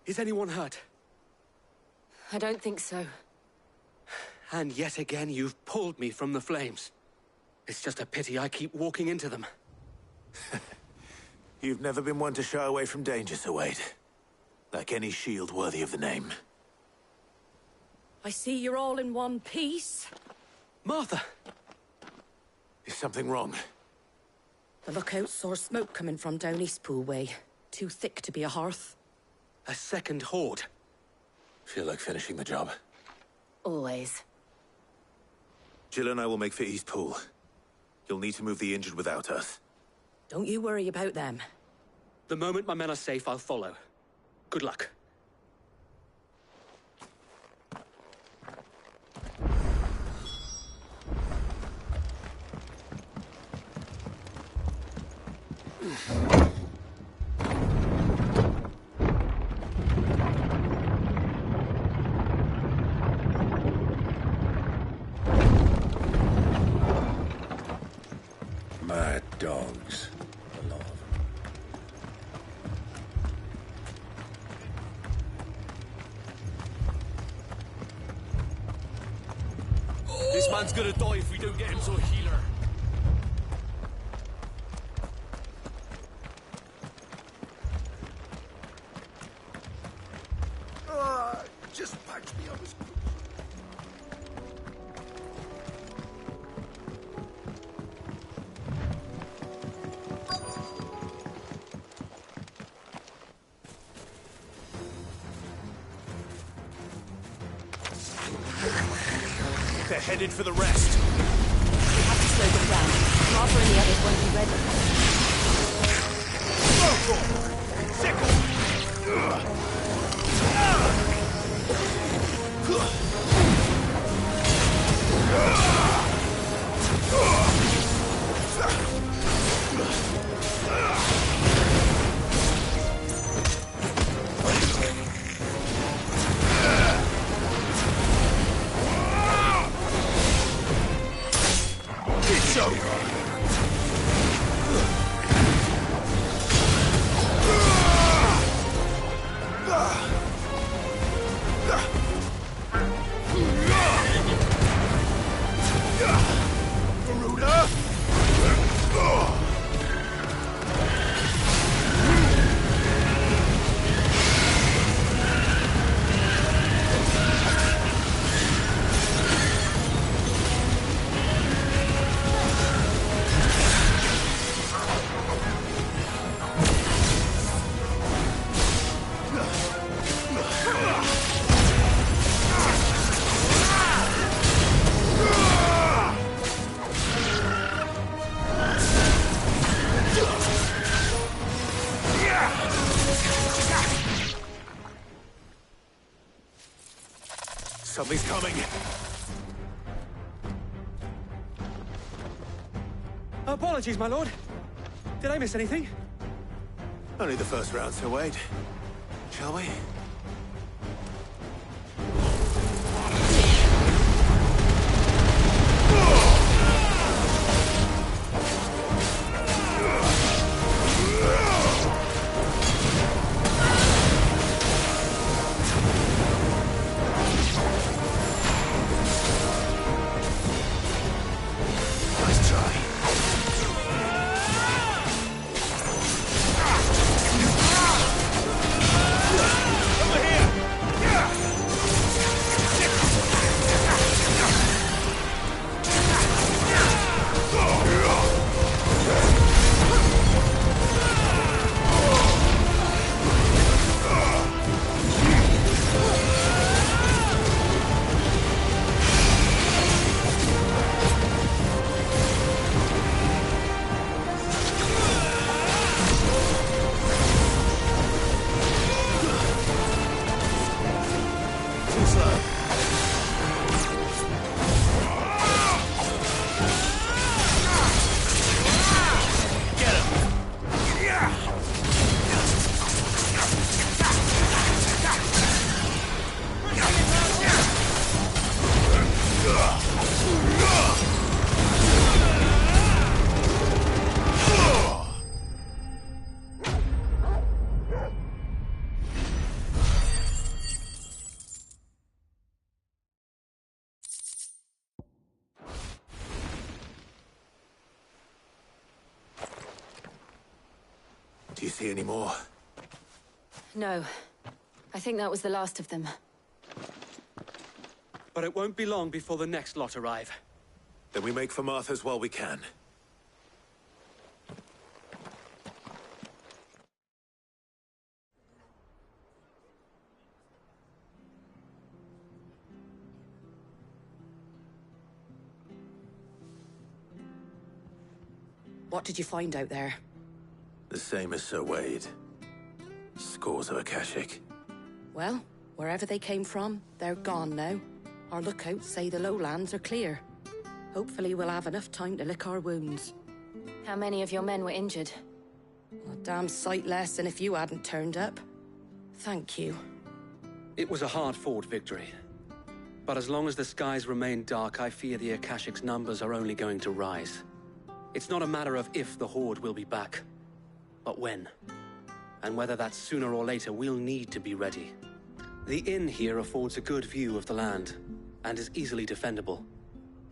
Is anyone hurt? I don't think so. And yet again, you've pulled me from the flames. It's just a pity I keep walking into them. You've never been one to shy away from danger, Sir Wade. Like any shield worthy of the name. I see you're all in one piece. Martha! Is something wrong? The lookout saw smoke coming from down Eastpool way. Too thick to be a hearth. A second horde. Feel like finishing the job? Always. Jill and I will make for Eastpool. You'll need to move the injured without us. Don't you worry about them. The moment my men are safe, I'll follow. Good luck. Mad dogs. A lot of them. This man's gonna die if we don't get him to a healer. Just patch me up as They're headed for the rest. We have to slow them down. Martha and the others won't be ready. Sickle! It's over! Something's coming. Apologies, my lord. Did I miss anything? Only the first round, Sir Wade. Shall we? Nice try. Do you see any more? No. I think that was the last of them. But it won't be long before the next lot arrive. Then we make for Martha's while we can. What did you find out there? The same as Sir Wade. Scores of Akashic. Well, wherever they came from, they're gone now. Our lookouts say the lowlands are clear. Hopefully we'll have enough time to lick our wounds. How many of your men were injured? A damn sight less than if you hadn't turned up. Thank you. It was a hard-fought victory. But as long as the skies remain dark, I fear the Akashic's numbers are only going to rise. It's not a matter of if the Horde will be back, but when. And whether that's sooner or later, we'll need to be ready. The inn here affords a good view of the land, and is easily defendable.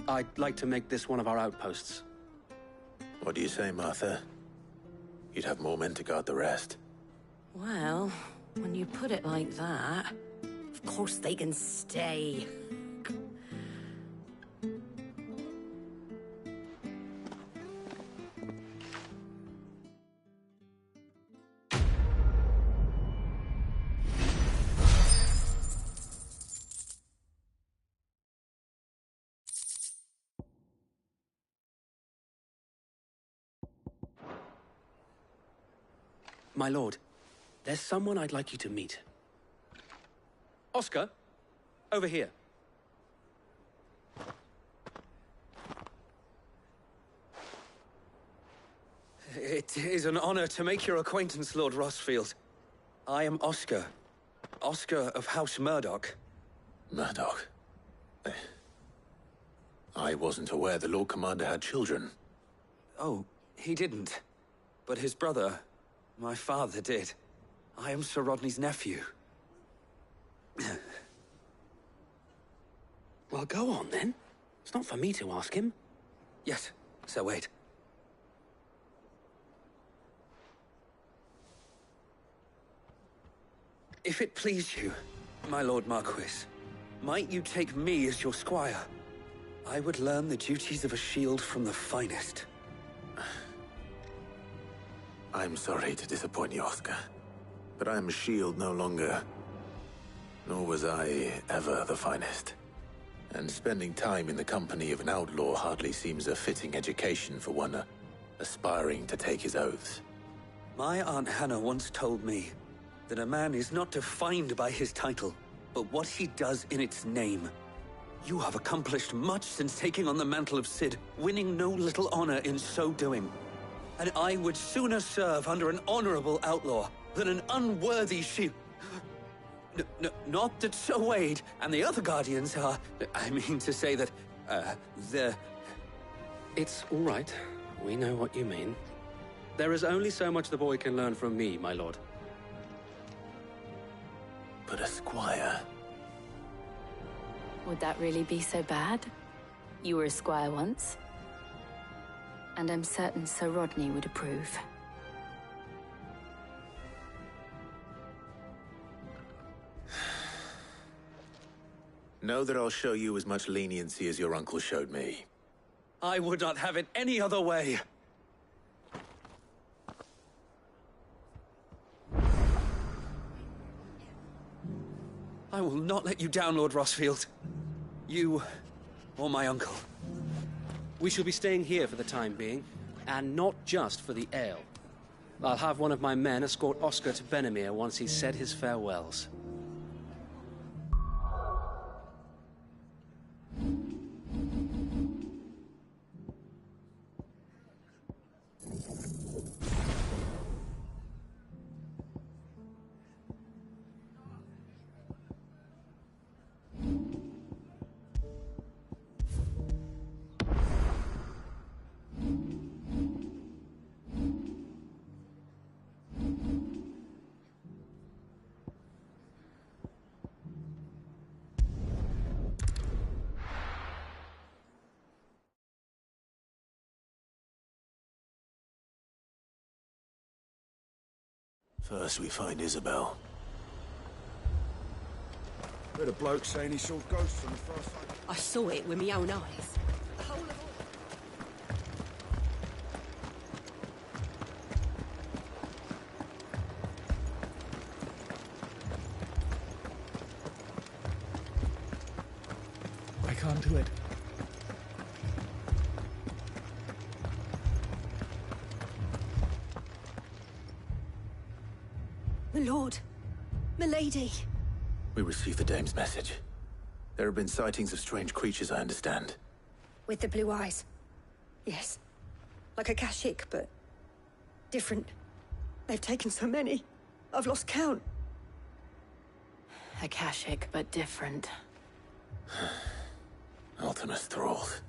I'd like to make this one of our outposts. What do you say, Martha? You'd have more men to guard the rest. Well, when you put it like that, of course they can stay. My lord, there's someone I'd like you to meet. Oscar, over here. It is an honor to make your acquaintance, Lord Rossfield. I am Oscar. Oscar of House Murdoch. Murdoch? I wasn't aware the Lord Commander had children. Oh, he didn't. But his brother, my father, did. I am Sir Rodney's nephew. Well, go on, then. It's not for me to ask him. Yes, Sir Wade. If it please you, my Lord Marquis, might you take me as your squire? I would learn the duties of a shield from the finest. I'm sorry to disappoint you, Oscar, but I'm a shield no longer. Nor was I ever the finest. And spending time in the company of an outlaw hardly seems a fitting education for one aspiring to take his oaths. My Aunt Hannah once told me that a man is not defined by his title, but what he does in its name. You have accomplished much since taking on the mantle of Cid, winning no little honor in so doing. And I would sooner serve under an honorable outlaw than an unworthy shield. Not that Sir Wade and the other Guardians are... I mean to say that, they're... It's all right. We know what you mean. There is only so much the boy can learn from me, my lord. But a squire... Would that really be so bad? You were a squire once. And I'm certain Sir Rodney would approve. Know that I'll show you as much leniency as your uncle showed me. I would not have it any other way. I will not let you down, Lord Rossfield. You, or my uncle. We shall be staying here for the time being, and not just for the ale. I'll have one of my men escort Oscar to Benimir once he's said his farewells. First we find Isabel. Heard a bloke saying he saw ghosts on the far side. I saw it with my own eyes. The whole of I can't do it. My lord, my lady. We received the dame's message. There have been sightings of strange creatures, I understand. With the blue eyes. Yes. Like a Kashik, but different. They've taken so many. I've lost count. Akashic, but different. Ultimus thralls.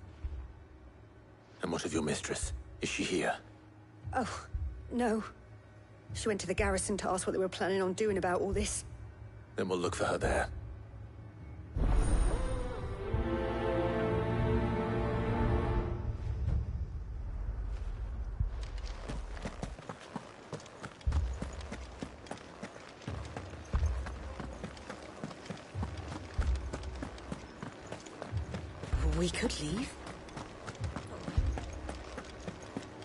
And what of your mistress? Is she here? Oh, no. She went to the garrison to ask what they were planning on doing about all this. Then we'll look for her there. We could leave.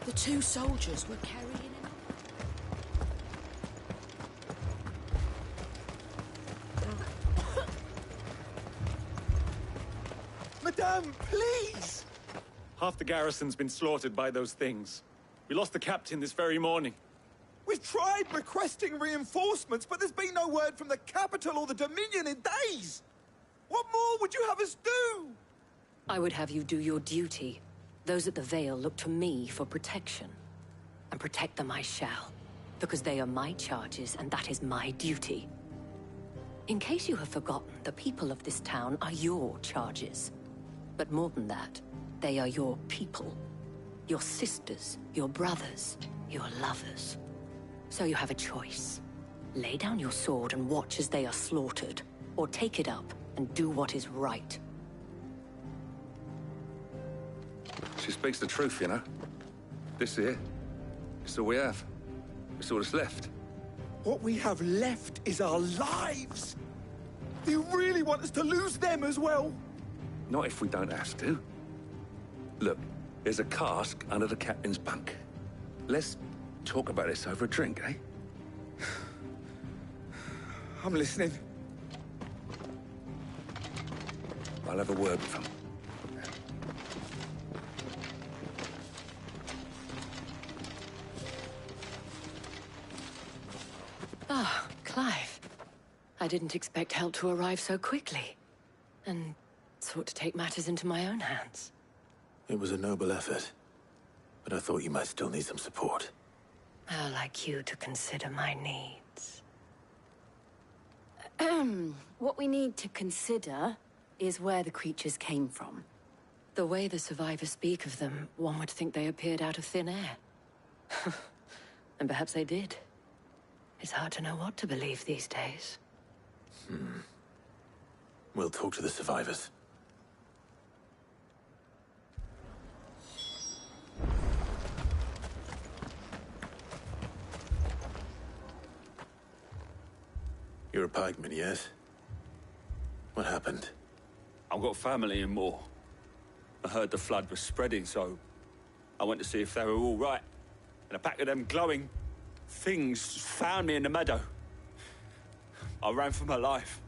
The two soldiers were carrying him. Madame, please! Half the garrison's been slaughtered by those things. We lost the captain this very morning. We've tried requesting reinforcements, but there's been no word from the capital or the Dominion in days! What more would you have us do? I would have you do your duty. Those at the Vale look to me for protection. And protect them I shall. Because they are my charges, and that is my duty. In case you have forgotten, the people of this town are your charges. But more than that, they are your people. Your sisters, your brothers, your lovers. So you have a choice. Lay down your sword and watch as they are slaughtered, or take it up and do what is right. She speaks the truth, you know. This here, it's all we have. It's all that's left. What we have left is our lives! Do you really want us to lose them as well? Not if we don't have to. Look, there's a cask under the captain's bunk. Let's talk about this over a drink, eh? I'm listening. I'll have a word with him. Ah, Clive. I didn't expect help to arrive so quickly. And sought to take matters into my own hands. It was a noble effort, but I thought you might still need some support. How like you to consider my needs. What we need to consider is where the creatures came from. The way the survivors speak of them, one would think they appeared out of thin air. And perhaps they did. It's hard to know what to believe these days. We'll talk to the survivors. You're a pikeman, yes? What happened? I've got family in Moor. I heard the flood was spreading, so I went to see if they were all right. And a pack of them glowing things found me in the meadow. I ran for my life.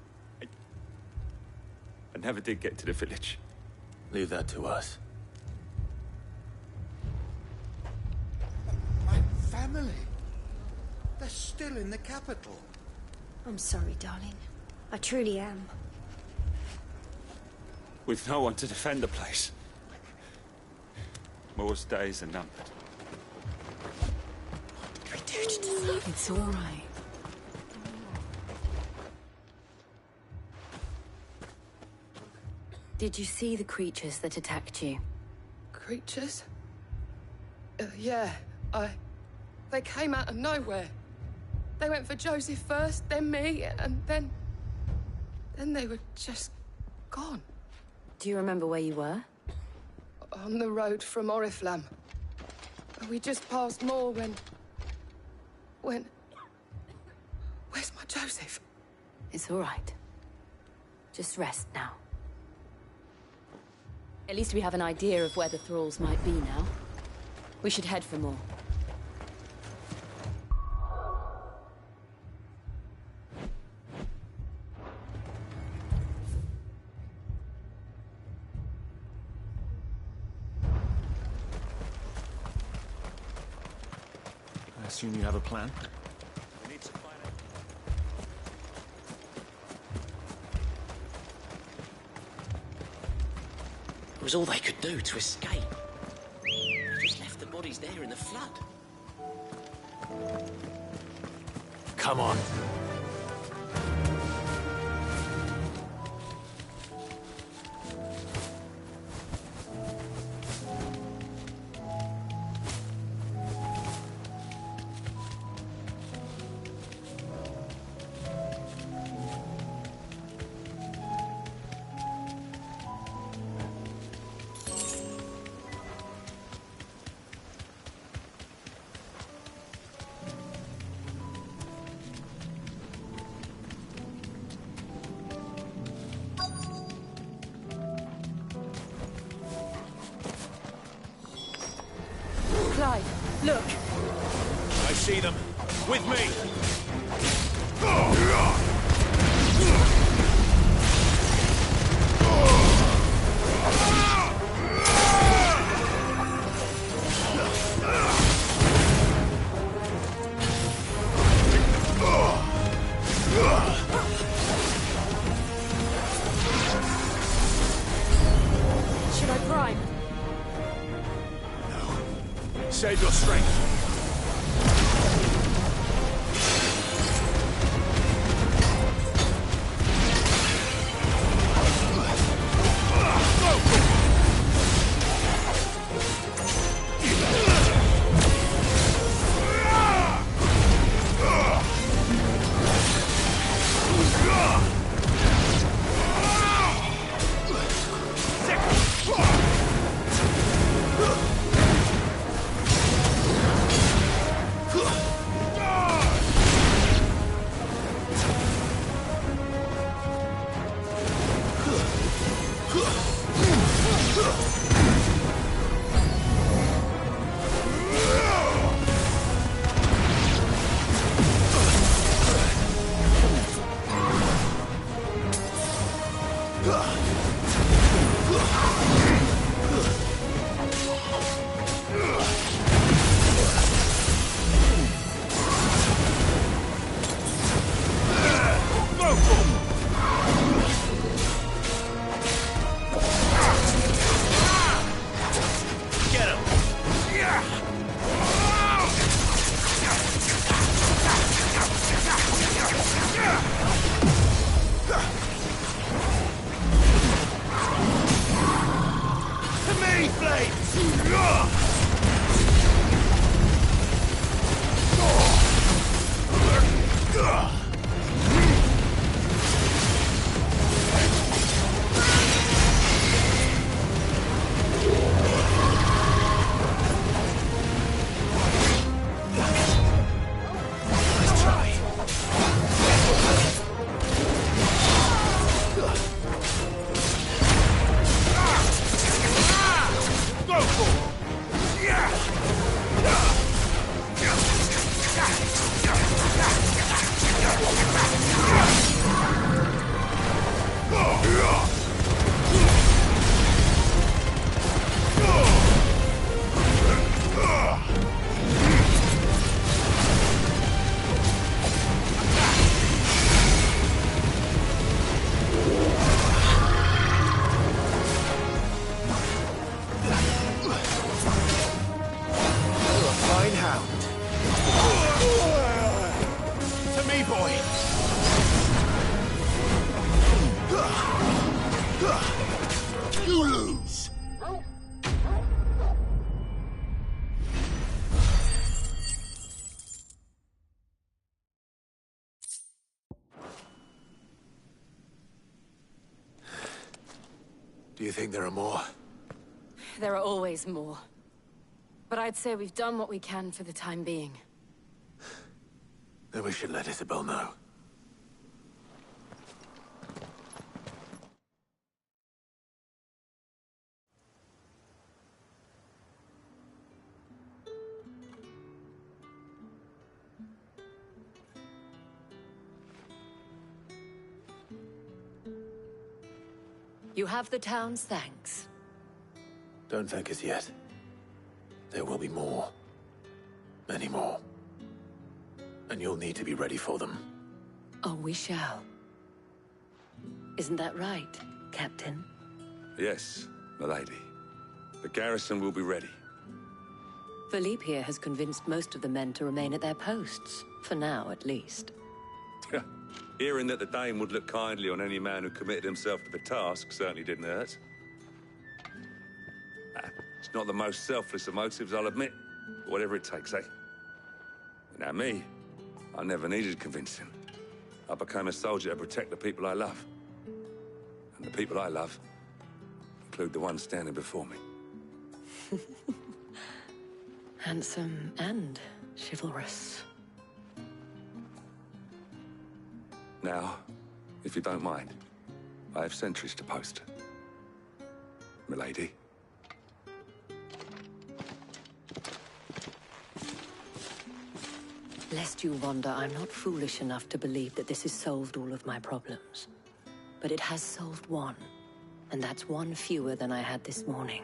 I never did get to the village. Leave that to us. My family? They're still in the capital. I'm sorry, darling. I truly am. With no one to defend the place. Moor's days are numbered. We do to deserve It's all right. Did you see the creatures that attacked you? Creatures? Yeah, They came out of nowhere. They went for Joseph first, then me, and then they were just gone. Do you remember where you were? On the road from Oriflamme. We just passed Moor when... Joseph. It's all right. Just rest now. At least we have an idea of where the thralls might be now. We should head for more. I assume you have a plan? It was all they could do to escape. They just left the bodies there in the flood. Come on. Clive, look. I see them. With me! Should I prime? Save your strength. You lose! Do you think there are more? There are always more. But I'd say we've done what we can for the time being. Then we should let Isabel know. You have the town's thanks. Don't thank us yet. There will be more. Many more. And you'll need to be ready for them. Oh, we shall. Isn't that right, Captain? Yes, milady. The garrison will be ready. Philippe here has convinced most of the men to remain at their posts. For now, at least. Hearing that the Dane would look kindly on any man who committed himself to the task certainly didn't hurt. It's not the most selfless of motives, I'll admit. But whatever it takes, eh? Now me, I never needed convincing. I became a soldier to protect the people I love. And the people I love include the ones standing before me. Handsome and chivalrous. Now, if you don't mind, I have sentries to post. Milady. Lest you wonder, I'm not foolish enough to believe that this has solved all of my problems. But it has solved one, and that's one fewer than I had this morning.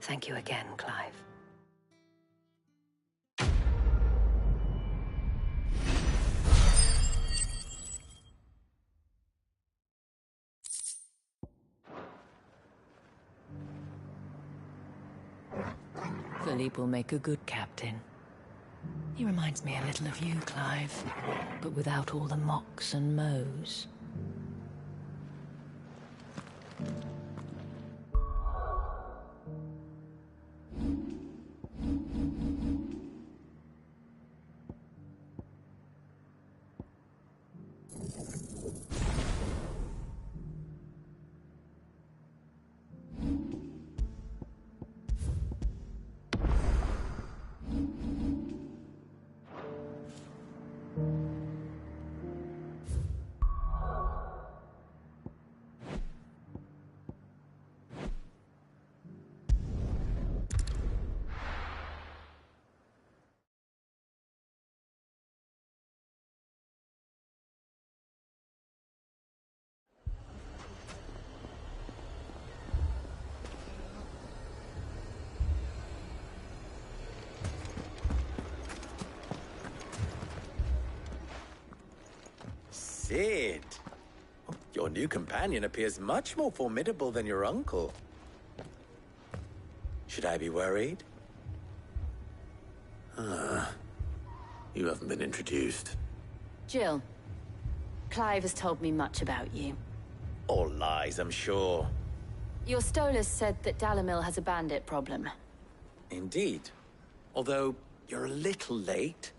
Thank you again, Clive. Philippe will make a good captain. He reminds me a little of you, Clive, but without all the mocks and mows. Sid! Your new companion appears much more formidable than your uncle. Should I be worried? You haven't been introduced. Jill, Clive has told me much about you. All lies, I'm sure. Your Stolas said that Dalamil has a bandit problem. Indeed. Although, you're a little late.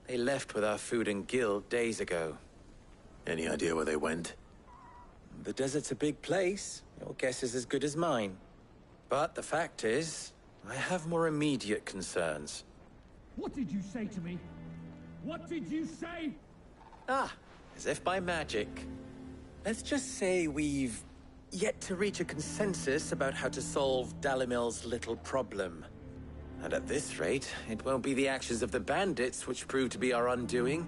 They left with our food and guild days ago. Any idea where they went? The desert's a big place. Your guess is as good as mine. But the fact is, I have more immediate concerns. What did you say to me? What did you say? Ah, as if by magic. Let's just say we've yet to reach a consensus about how to solve Dalimil's little problem. And at this rate, it won't be the actions of the bandits which prove to be our undoing.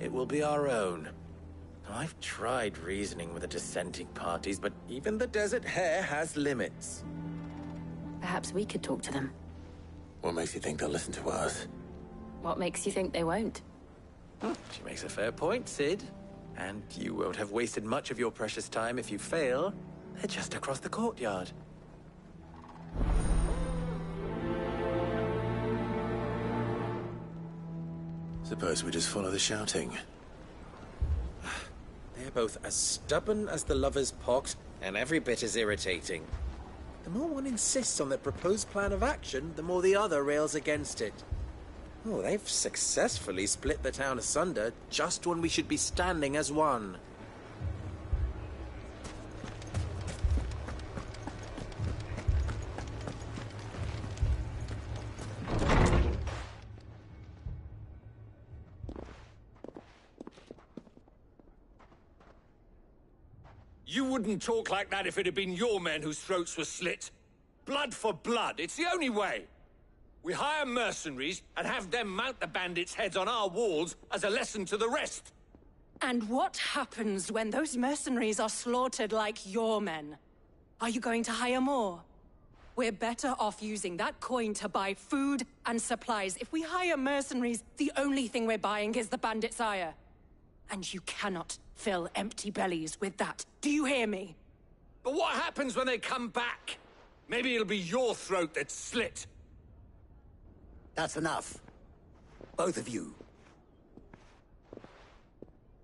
It will be our own. I've tried reasoning with the dissenting parties, but even the Desert Hare has limits. Perhaps we could talk to them. What makes you think they'll listen to us? What makes you think they won't? She makes a fair point, Sid. And you won't have wasted much of your precious time if you fail. They're just across the courtyard. Suppose we just follow the shouting. They're both as stubborn as the lover's pox, and every bit as irritating. The more one insists on their proposed plan of action, the more the other rails against it. Oh, they've successfully split the town asunder just when we should be standing as one. You wouldn't talk like that if it had been your men whose throats were slit. Blood for blood, it's the only way. We hire mercenaries and have them mount the bandits' heads on our walls as a lesson to the rest. And what happens when those mercenaries are slaughtered like your men? Are you going to hire more? We're better off using that coin to buy food and supplies. If we hire mercenaries, the only thing we're buying is the bandit's ire. And you cannot fill empty bellies with that. Do you hear me? But what happens when they come back? Maybe it'll be your throat that's slit. That's enough. Both of you.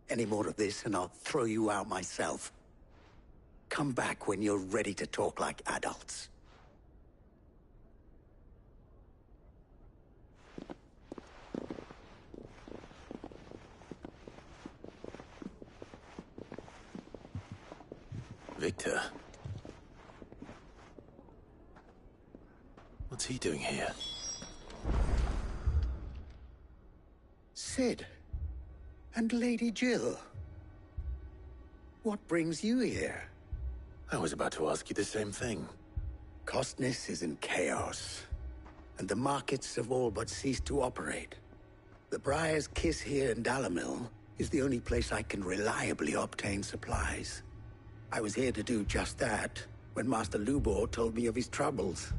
Any more of this and I'll throw you out myself. Come back when you're ready to talk like adults. Victor. What's he doing here? Sid. And Lady Jill. What brings you here? I was about to ask you the same thing. Costness is in chaos, and the markets have all but ceased to operate. The Briar's Kiss here in Dalimil is the only place I can reliably obtain supplies. I was here to do just that when Master Lubor told me of his troubles.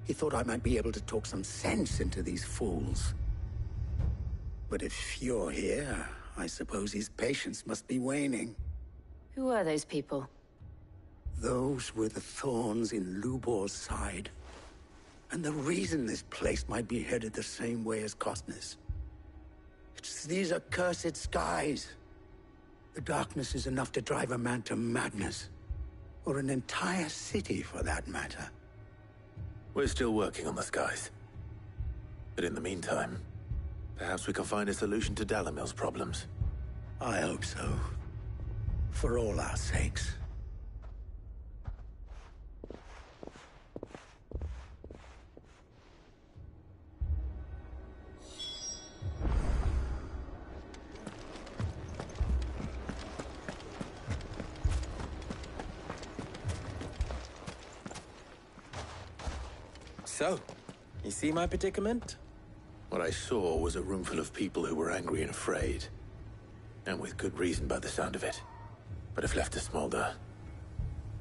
He thought I might be able to talk some sense into these fools. But if you're here, I suppose his patience must be waning. Who are those people? Those were the thorns in Lubor's side. And the reason this place might be headed the same way as Costness. It's these accursed skies. The darkness is enough to drive a man to madness. Or an entire city, for that matter. We're still working on the skies. But in the meantime, perhaps we can find a solution to Dalimil's problems. I hope so. For all our sakes. So, you see my predicament? What I saw was a room full of people who were angry and afraid. And with good reason by the sound of it. But if left to smolder,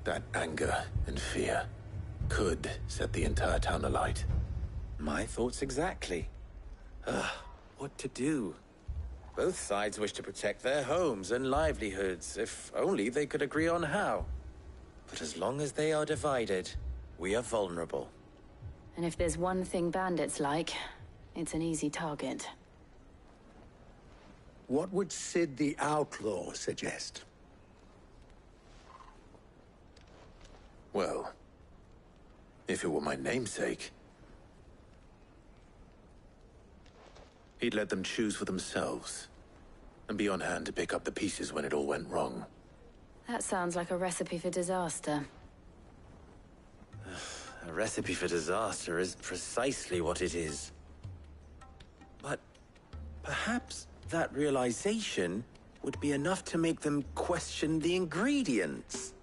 that anger and fear could set the entire town alight. My thoughts exactly. What to do? Both sides wish to protect their homes and livelihoods, if only they could agree on how. But as long as they are divided, we are vulnerable. And if there's one thing bandits like, it's an easy target. What would Sid the Outlaw suggest? Well, if it were my namesake, he'd let them choose for themselves, and be on hand to pick up the pieces when it all went wrong. That sounds like a recipe for disaster. A recipe for disaster is precisely what it is. But perhaps that realization would be enough to make them question the ingredients.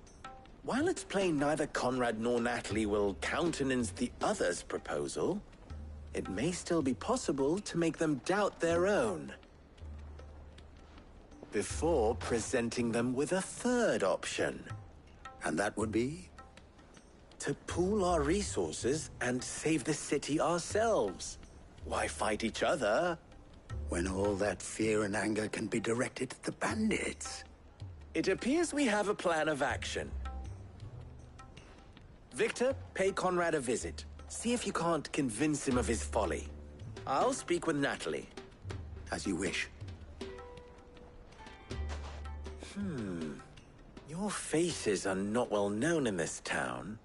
While it's plain neither Conrad nor Natalie will countenance the other's proposal, it may still be possible to make them doubt their own. Before presenting them with a third option. And that would be? To pool our resources and save the city ourselves. Why fight each other? When all that fear and anger can be directed at the bandits. It appears we have a plan of action. Victor, pay Conrad a visit. See if you can't convince him of his folly. I'll speak with Natalie. As you wish. Your faces are not well known in this town.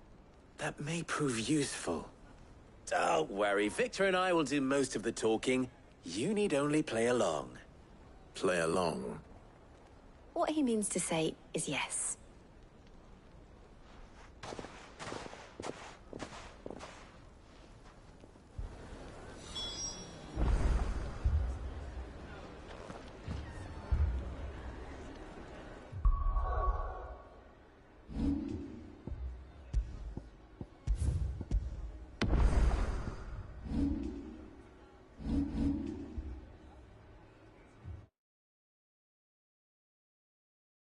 That may prove useful. Don't worry, Victor and I will do most of the talking. You need only play along. Play along? What he means to say is yes.